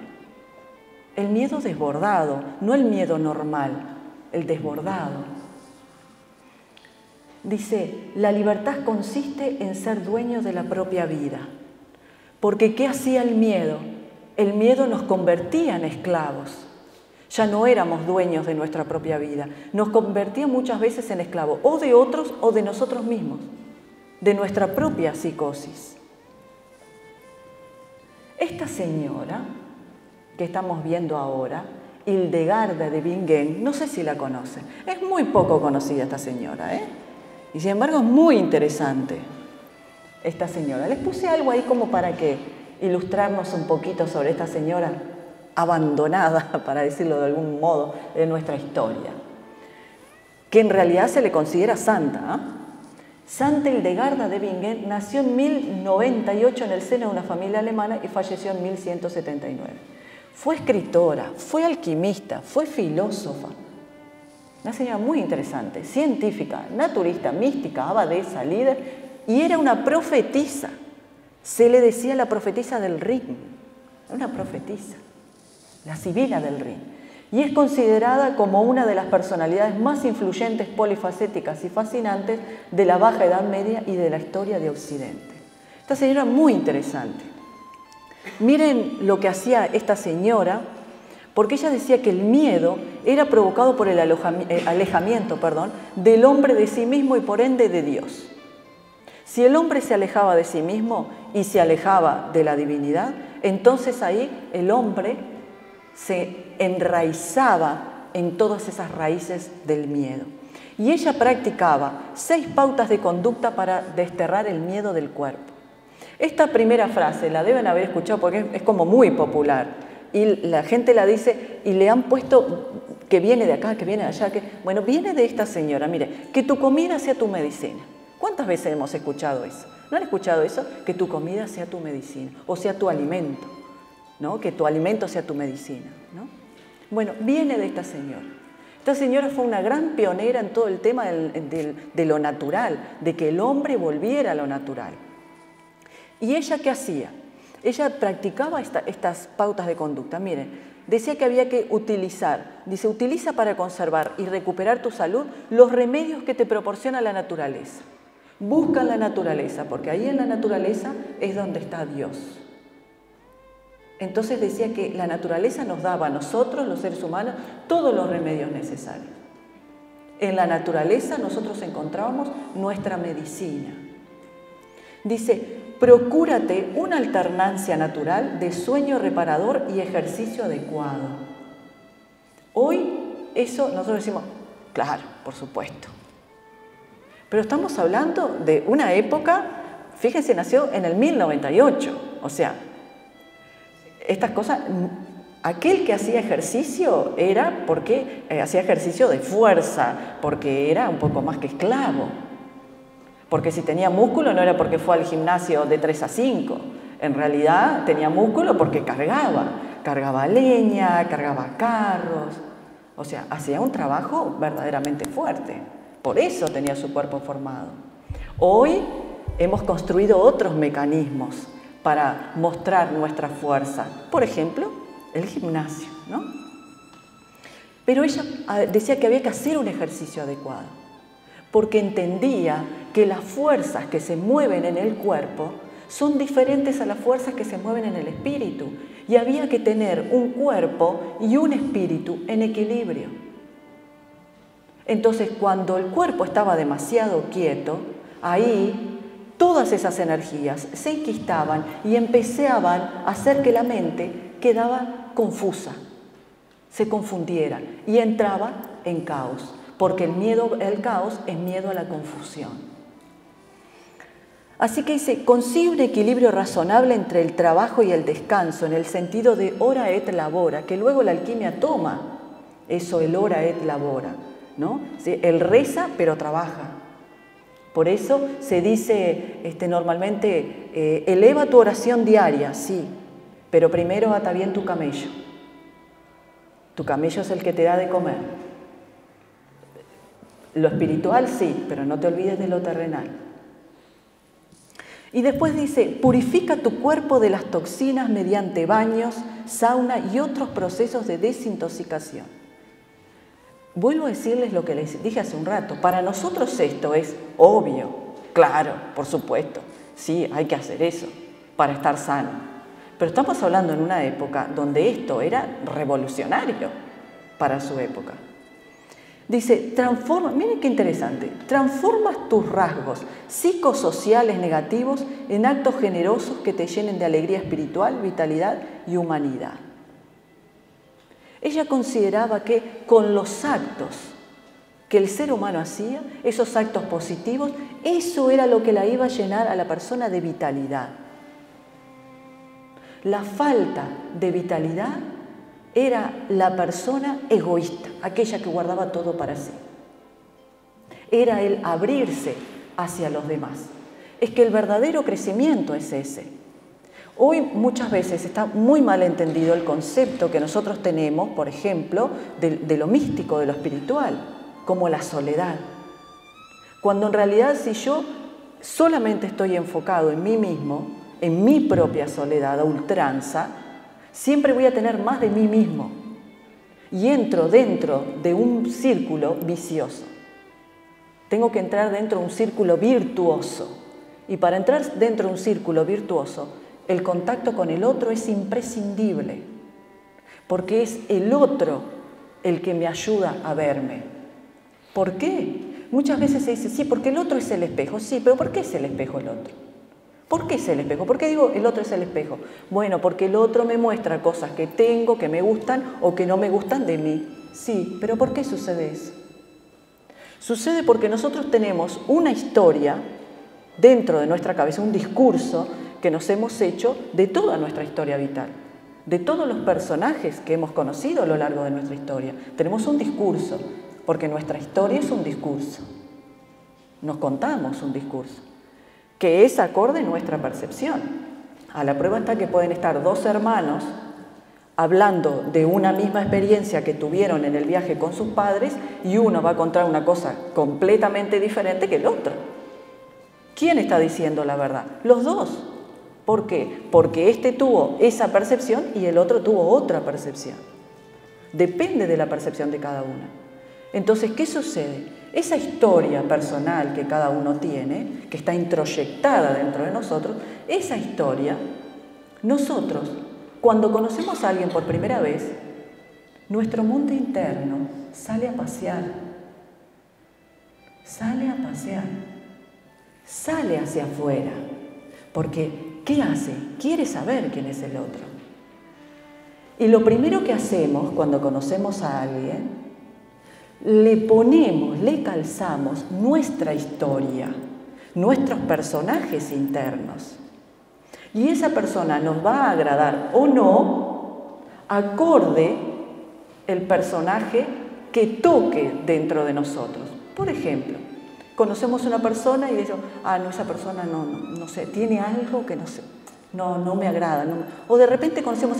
El miedo desbordado, no el miedo normal, el desbordado. Dice, la libertad consiste en ser dueño de la propia vida. Porque ¿qué hacía el miedo? El miedo nos convertía en esclavos. Ya no éramos dueños de nuestra propia vida. Nos convertía muchas veces en esclavos, o de otros o de nosotros mismos, de nuestra propia psicosis. Esta señora que estamos viendo ahora, Hildegarda de Bingen, no sé si la conocen, es muy poco conocida esta señora, y sin embargo es muy interesante esta señora. Les puse algo ahí como para que ilustrarnos un poquito sobre esta señora abandonada, para decirlo de algún modo, de nuestra historia, que en realidad se le considera santa. Santa Hildegarda de Bingen nació en 1098 en el seno de una familia alemana y falleció en 1179. Fue escritora, fue alquimista, fue filósofa. Una señora muy interesante, científica, naturista, mística, abadesa, líder, y era una profetisa. Se le decía la profetisa del Rin, una profetisa, la sibila del Rin. Y es considerada como una de las personalidades más influyentes, polifacéticas y fascinantes de la Baja Edad Media y de la historia de Occidente. Esta señora muy interesante. Miren lo que hacía esta señora, porque ella decía que el miedo era provocado por el alejamiento del hombre de sí mismo y por ende de Dios. Si el hombre se alejaba de sí mismo y se alejaba de la divinidad, entonces ahí el hombre se enraizaba en todas esas raíces del miedo. Y ella practicaba 6 pautas de conducta para desterrar el miedo del cuerpo. Esta primera frase la deben haber escuchado porque es como muy popular. Y la gente la dice y le han puesto que viene de acá, que viene de allá. Bueno, viene de esta señora. Mire, que tu comida sea tu medicina. ¿Cuántas veces hemos escuchado eso? ¿No han escuchado eso? Que tu comida sea tu medicina o sea tu alimento, ¿no? Que tu alimento sea tu medicina, ¿no? Bueno, viene de esta señora. Esta señora fue una gran pionera en todo el tema de lo natural, de que el hombre volviera a lo natural. ¿Y ella qué hacía? Ella practicaba estas pautas de conducta. Miren, decía que había que utilizar, dice, utiliza para conservar y recuperar tu salud los remedios que te proporciona la naturaleza. Busca la naturaleza, porque ahí en la naturaleza es donde está Dios. Entonces decía que la naturaleza nos daba a nosotros, los seres humanos, todos los remedios necesarios. En la naturaleza nosotros encontrábamos nuestra medicina. Dice, procúrate una alternancia natural de sueño reparador y ejercicio adecuado. Hoy eso nosotros decimos, claro, por supuesto. Pero estamos hablando de una época, fíjense, nació en el 1098, o sea, estas cosas, aquel que hacía ejercicio era porque hacía ejercicio de fuerza, porque era un poco más que esclavo. Porque si tenía músculo no era porque fue al gimnasio de 3 a 5. En realidad tenía músculo porque cargaba leña, cargaba carros. O sea, hacía un trabajo verdaderamente fuerte. Por eso tenía su cuerpo formado. Hoy hemos construido otros mecanismos para mostrar nuestra fuerza. Por ejemplo, el gimnasio, ¿no? Pero ella decía que había que hacer un ejercicio adecuado, porque entendía que las fuerzas que se mueven en el cuerpo son diferentes a las fuerzas que se mueven en el espíritu, y había que tener un cuerpo y un espíritu en equilibrio. Entonces, cuando el cuerpo estaba demasiado quieto, ahí todas esas energías se enquistaban y empezaban a hacer que la mente quedaba confusa, se confundiera y entraba en caos, porque el miedo al caos es miedo a la confusión. Así que dice, consigue un equilibrio razonable entre el trabajo y el descanso, en el sentido de ora et labora, que luego la alquimia toma eso, el ora et labora, ¿no? Él reza, pero trabaja. Por eso se dice normalmente, eleva tu oración diaria, sí, pero primero ata bien tu camello. Tu camello es el que te da de comer. Lo espiritual sí, pero no te olvides de lo terrenal. Y después dice, purifica tu cuerpo de las toxinas mediante baños, sauna y otros procesos de desintoxicación. vuelvo a decirles lo que les dije hace un rato. Para nosotros esto es obvio, claro, por supuesto. Sí, hay que hacer eso para estar sano. Pero estamos hablando en una época donde esto era revolucionario para su época. Dice, miren qué interesante, transformas tus rasgos psicosociales negativos en actos generosos que te llenen de alegría espiritual, vitalidad y humanidad. Ella consideraba que con los actos que el ser humano hacía, esos actos positivos, eso era lo que la iba a llenar a la persona de vitalidad. La falta de vitalidad era la persona egoísta, aquella que guardaba todo para sí. Era el abrirse hacia los demás. Es que el verdadero crecimiento es ese. Hoy muchas veces está muy mal entendido el concepto que nosotros tenemos, por ejemplo, de lo místico, de lo espiritual, como la soledad. Cuando en realidad si yo solamente estoy enfocado en mí mismo, en mi propia soledad a ultranza, siempre voy a tener más de mí mismo y entro dentro de un círculo vicioso. Tengo que entrar dentro de un círculo virtuoso y para entrar dentro de un círculo virtuoso, el contacto con el otro es imprescindible porque es el otro el que me ayuda a verme. ¿Por qué? Muchas veces se dice, sí, porque el otro es el espejo. Sí, pero ¿por qué es el espejo el otro? ¿Por qué es el espejo? ¿Por qué digo el otro es el espejo? Bueno, porque el otro me muestra cosas que tengo, que me gustan o que no me gustan de mí. Sí, pero ¿por qué sucede eso? Sucede porque nosotros tenemos una historia dentro de nuestra cabeza, un discurso que nos hemos hecho de toda nuestra historia vital, de todos los personajes que hemos conocido a lo largo de nuestra historia. Tenemos un discurso, porque nuestra historia es un discurso. Nos contamos un discurso que es acorde a nuestra percepción. A la prueba está que pueden estar dos hermanos hablando de una misma experiencia que tuvieron en el viaje con sus padres y uno va a contar una cosa completamente diferente que el otro. ¿Quién está diciendo la verdad? Los dos. ¿Por qué? Porque este tuvo esa percepción y el otro tuvo otra percepción. Depende de la percepción de cada uno. Entonces, ¿qué sucede? Esa historia personal que cada uno tiene, que está introyectada dentro de nosotros, esa historia, nosotros, cuando conocemos a alguien por primera vez, nuestro mundo interno sale a pasear, sale hacia afuera, porque ¿qué hace? Quiere saber quién es el otro. Y lo primero que hacemos cuando conocemos a alguien, le calzamos nuestra historia, nuestros personajes internos. Y esa persona nos va a agradar o no, acorde el personaje que toque dentro de nosotros. Por ejemplo, conocemos una persona y decimos, no, esa persona no sé, tiene algo que no sé, no me agrada. O de repente conocemos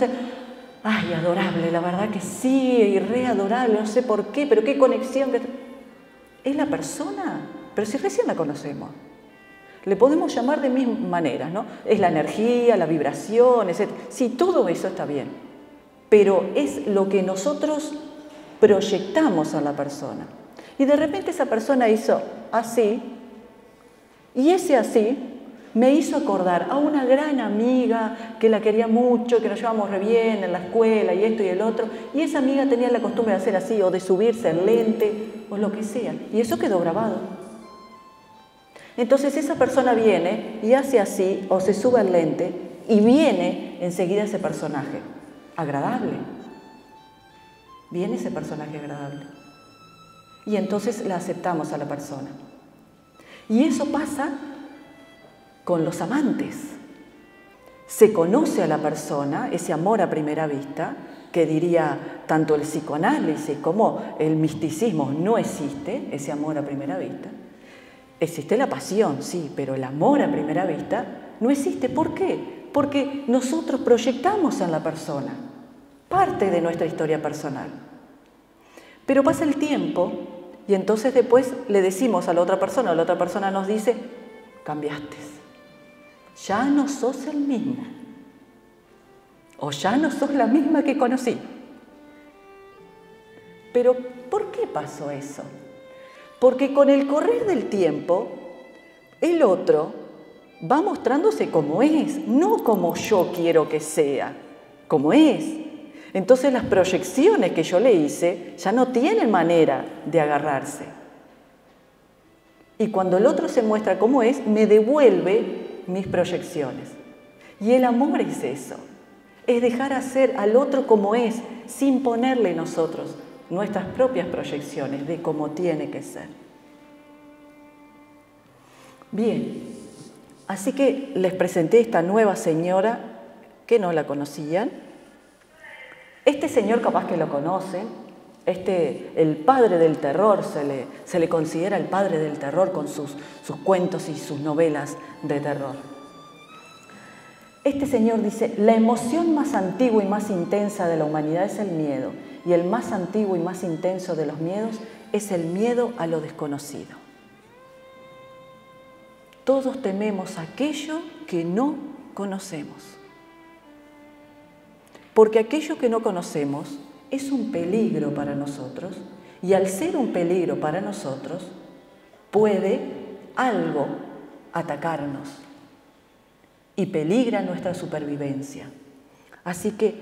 ay, adorable, la verdad que sí, y re adorable, no sé por qué, pero qué conexión. ¿Es la persona? Pero si recién la conocemos. Le podemos llamar de mil maneras, ¿no? Es la energía, la vibración, etc. Sí, todo eso está bien, pero es lo que nosotros proyectamos a la persona. Y de repente esa persona hizo así, y ese así me hizo acordar a una gran amiga que la quería mucho, que nos llevamos re bien en la escuela y esto y el otro, y esa amiga tenía la costumbre de hacer así, o de subirse el lente, o lo que sea, y eso quedó grabado. Entonces esa persona viene y hace así, o se sube el lente, y viene enseguida ese personaje agradable. Viene ese personaje agradable. Y entonces la aceptamos a la persona. Y eso pasa con los amantes. Se conoce a la persona, ese amor a primera vista, que diría tanto el psicoanálisis como el misticismo no existe, ese amor a primera vista. Existe la pasión, sí, pero el amor a primera vista no existe. ¿Por qué? Porque nosotros proyectamos en la persona parte de nuestra historia personal. Pero pasa el tiempo y entonces después le decimos a la otra persona nos dice, cambiaste. Ya no sos el mismo, o ya no sos la misma que conocí. Pero, ¿por qué pasó eso? Porque con el correr del tiempo, el otro va mostrándose como es, no como yo quiero que sea, como es. Entonces las proyecciones que yo le hice ya no tienen manera de agarrarse. Y cuando el otro se muestra como es, me devuelve mis proyecciones. Y el amor es eso, es dejar hacer al otro como es, sin ponerle nosotros nuestras propias proyecciones de cómo tiene que ser. Bien, así que les presenté a esta nueva señora que no la conocían. Este señor capaz que lo conocen, el padre del terror, se le considera el padre del terror con sus cuentos y sus novelas de terror. Este señor dice, la emoción más antigua y más intensa de la humanidad es el miedo, y el más antiguo y más intenso de los miedos es el miedo a lo desconocido. Todos tememos aquello que no conocemos, porque aquello que no conocemos es un peligro para nosotros, y al ser un peligro para nosotros, puede algo atacarnos y peligra nuestra supervivencia. Así que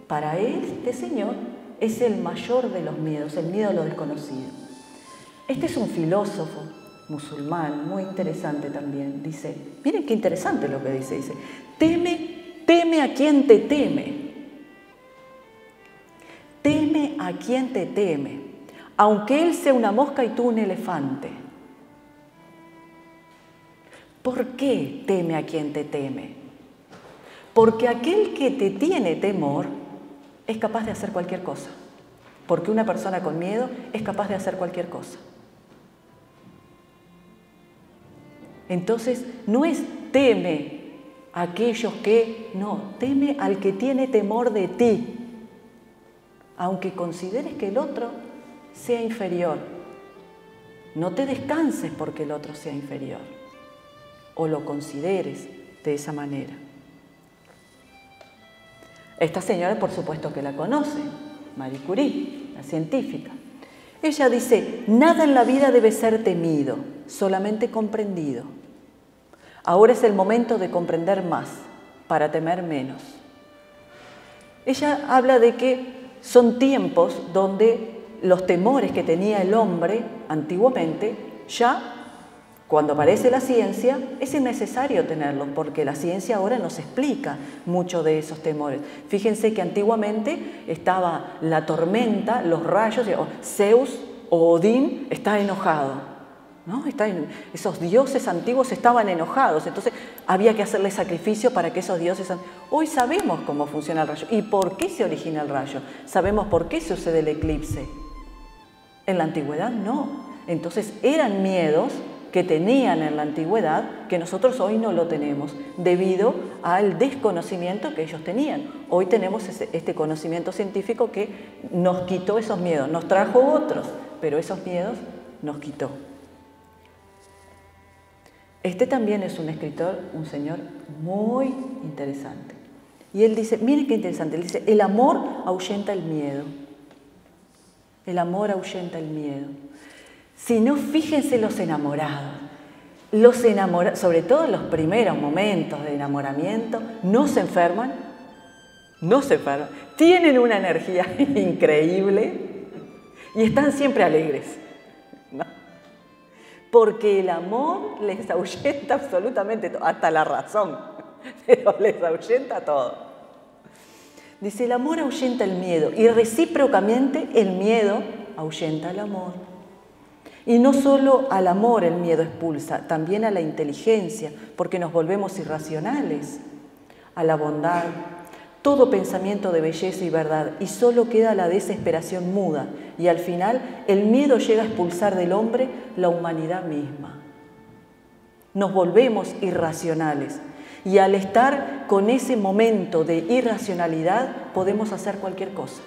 para este señor es el mayor de los miedos, el miedo a lo desconocido. Este es un filósofo musulmán, muy interesante también. Dice, miren qué interesante lo que dice, teme a quien te teme. Teme a quien te teme, aunque él sea una mosca y tú un elefante. ¿Por qué teme a quien te teme? Porque aquel que te tiene temor es capaz de hacer cualquier cosa. Porque una persona con miedo es capaz de hacer cualquier cosa. Entonces, no es teme a aquellos que, no, teme al que tiene temor de ti, aunque consideres que el otro sea inferior. No te descanses porque el otro sea inferior, o lo consideres de esa manera. Esta señora, por supuesto que la conoce, Marie Curie, la científica. Ella dice, nada en la vida debe ser temido, solamente comprendido. Ahora es el momento de comprender más, para temer menos. Ella habla de que son tiempos donde los temores que tenía el hombre antiguamente, ya cuando aparece la ciencia, es innecesario tenerlos, porque la ciencia ahora nos explica mucho de esos temores. Fíjense que antiguamente estaba la tormenta, los rayos, Zeus o Odín está enojado, ¿no? Esos dioses antiguos estaban enojados, entonces había que hacerle sacrificio para que esos dioses... Hoy sabemos cómo funciona el rayo y por qué se origina el rayo, sabemos por qué sucede el eclipse. En la antigüedad no, entonces eran miedos que tenían en la antigüedad, que nosotros hoy no lo tenemos, debido al desconocimiento que ellos tenían. Hoy tenemos este conocimiento científico que nos quitó esos miedos, nos trajo otros, pero esos miedos nos quitó. Este también es un escritor, un señor muy interesante. Y él dice, miren qué interesante, él dice, el amor ahuyenta el miedo. El amor ahuyenta el miedo. Si no, fíjense los enamorados. Sobre todo en los primeros momentos de enamoramiento, no se enferman, tienen una energía increíble y están siempre alegres, ¿no? Porque el amor les ahuyenta absolutamente todo, hasta la razón, pero les ahuyenta todo. Dice, el amor ahuyenta el miedo y recíprocamente el miedo ahuyenta el amor. Y no solo al amor el miedo expulsa, también a la inteligencia, porque nos volvemos irracionales, a la bondad, todo pensamiento de belleza y verdad, y solo queda la desesperación muda, y al final el miedo llega a expulsar del hombre la humanidad misma. Nos volvemos irracionales, y al estar con ese momento de irracionalidad podemos hacer cualquier cosa.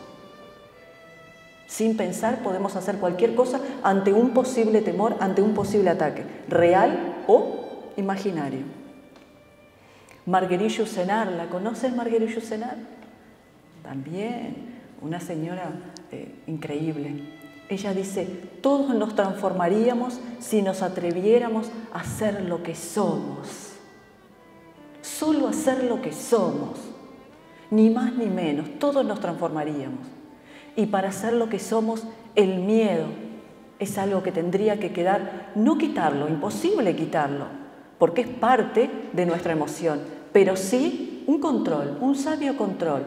Sin pensar podemos hacer cualquier cosa ante un posible temor, ante un posible ataque, real o imaginario. Marguerite Yourcenar, ¿la conoces Marguerite Yourcenar? También, una señora increíble. Ella dice, todos nos transformaríamos si nos atreviéramos a ser lo que somos. Solo a ser lo que somos. Ni más ni menos, todos nos transformaríamos. Y para ser lo que somos, el miedo es algo que tendría que quedar, no quitarlo, imposible quitarlo, porque es parte de nuestra emoción, pero sí un control, un sabio control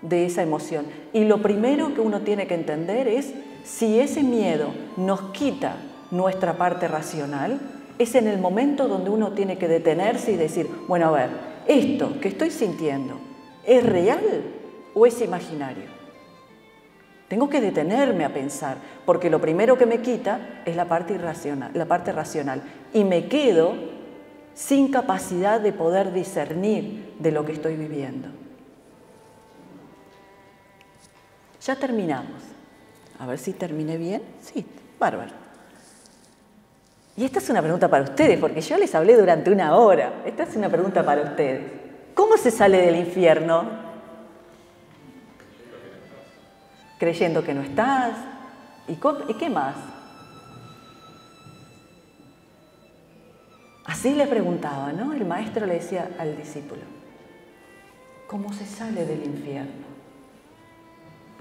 de esa emoción. Y lo primero que uno tiene que entender es, si ese miedo nos quita nuestra parte racional, es en el momento donde uno tiene que detenerse y decir, bueno, a ver, ¿esto que estoy sintiendo es real o es imaginario? Tengo que detenerme a pensar, porque lo primero que me quita es la parte irracional, la parte racional, y me quedo sin capacidad de poder discernir de lo que estoy viviendo. Ya terminamos. A ver si terminé bien. Sí, bárbaro. Y esta es una pregunta para ustedes, porque yo les hablé durante 1 hora. Esta es una pregunta para ustedes. ¿Cómo se sale del infierno? Creyendo que no estás. ¿Y qué más? Así le preguntaba, ¿no? El maestro le decía al discípulo, ¿cómo se sale del infierno?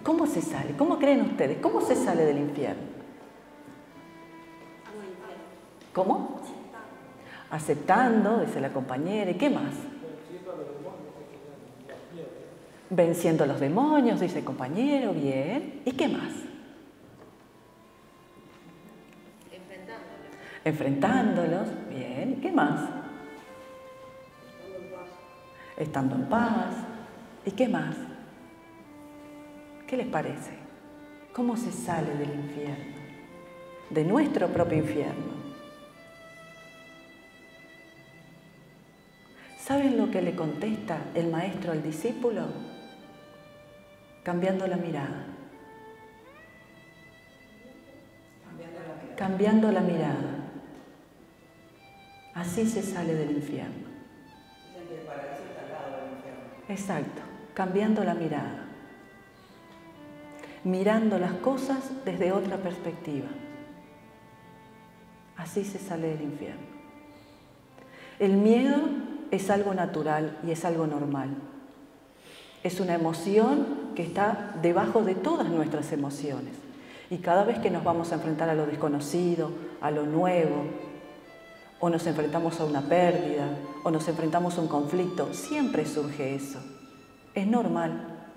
¿Cómo se sale? ¿Cómo creen ustedes? ¿Cómo se sale del infierno? ¿Cómo? Aceptando, dice la compañera. ¿Y qué más? Venciendo a los demonios, dice el compañero. Bien. ¿Y qué más? Enfrentándolos. Bien. ¿Qué más? Estando en paz. ¿Y qué más? ¿Qué les parece? ¿Cómo se sale del infierno? De nuestro propio infierno. ¿Saben lo que le contesta el maestro al discípulo? Cambiando la mirada. Cambiando la mirada. Así se sale del infierno. Dicen que el paraíso está al lado del infierno. Exacto, cambiando la mirada. Mirando las cosas desde otra perspectiva. Así se sale del infierno. El miedo es algo natural y es algo normal. Es una emoción que está debajo de todas nuestras emociones. Y cada vez que nos vamos a enfrentar a lo desconocido, a lo nuevo, o nos enfrentamos a una pérdida, o nos enfrentamos a un conflicto, siempre surge eso. Es normal.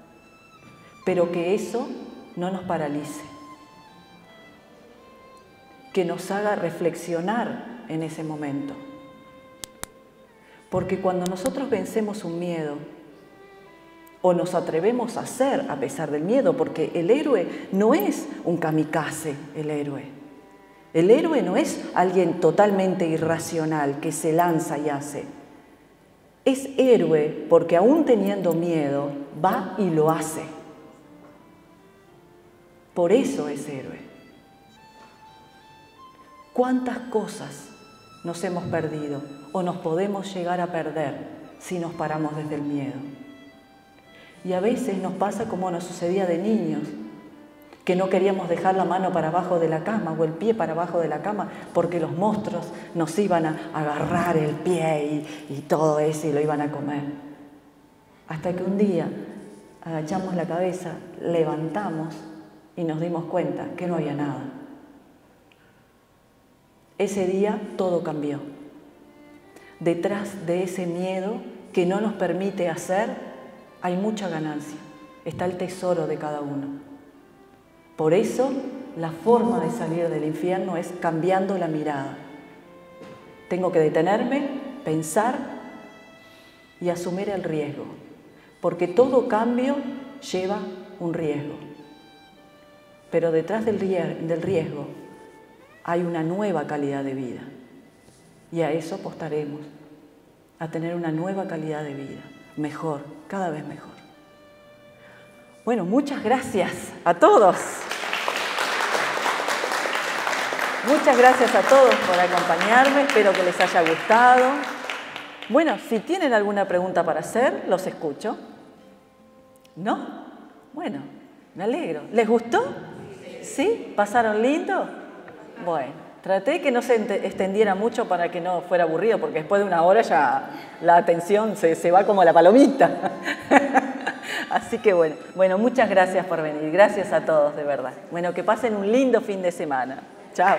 Pero que eso no nos paralice, que nos haga reflexionar en ese momento. Porque cuando nosotros vencemos un miedo, o nos atrevemos a hacer a pesar del miedo, porque el héroe no es un kamikaze, el héroe. El héroe no es alguien totalmente irracional que se lanza y hace. Es héroe porque aún teniendo miedo, va y lo hace. Por eso es héroe. ¿Cuántas cosas nos hemos perdido o nos podemos llegar a perder si nos paramos desde el miedo? Y a veces nos pasa como nos sucedía de niños, que no queríamos dejar la mano para abajo de la cama o el pie para abajo de la cama porque los monstruos nos iban a agarrar el pie y todo eso y lo iban a comer. Hasta que un día agachamos la cabeza, levantamos y nos dimos cuenta que no había nada. Ese día todo cambió. Detrás de ese miedo que no nos permite hacer, hay mucha ganancia. Está el tesoro de cada uno. Por eso, la forma de salir del infierno es cambiando la mirada. Tengo que detenerme, pensar y asumir el riesgo. Porque todo cambio lleva un riesgo. Pero detrás del riesgo hay una nueva calidad de vida. Y a eso apostaremos, a tener una nueva calidad de vida, mejor, cada vez mejor. Bueno, muchas gracias a todos. Muchas gracias a todos por acompañarme, espero que les haya gustado. Bueno, si tienen alguna pregunta para hacer, los escucho. ¿No? Bueno, me alegro. ¿Les gustó? ¿Sí? ¿Pasaron lindo? Bueno, traté que no se extendiera mucho para que no fuera aburrido, porque después de una hora ya la atención se va como la palomita. Así que bueno, muchas gracias por venir. Gracias a todos, de verdad. Bueno, que pasen un lindo fin de semana. Chao.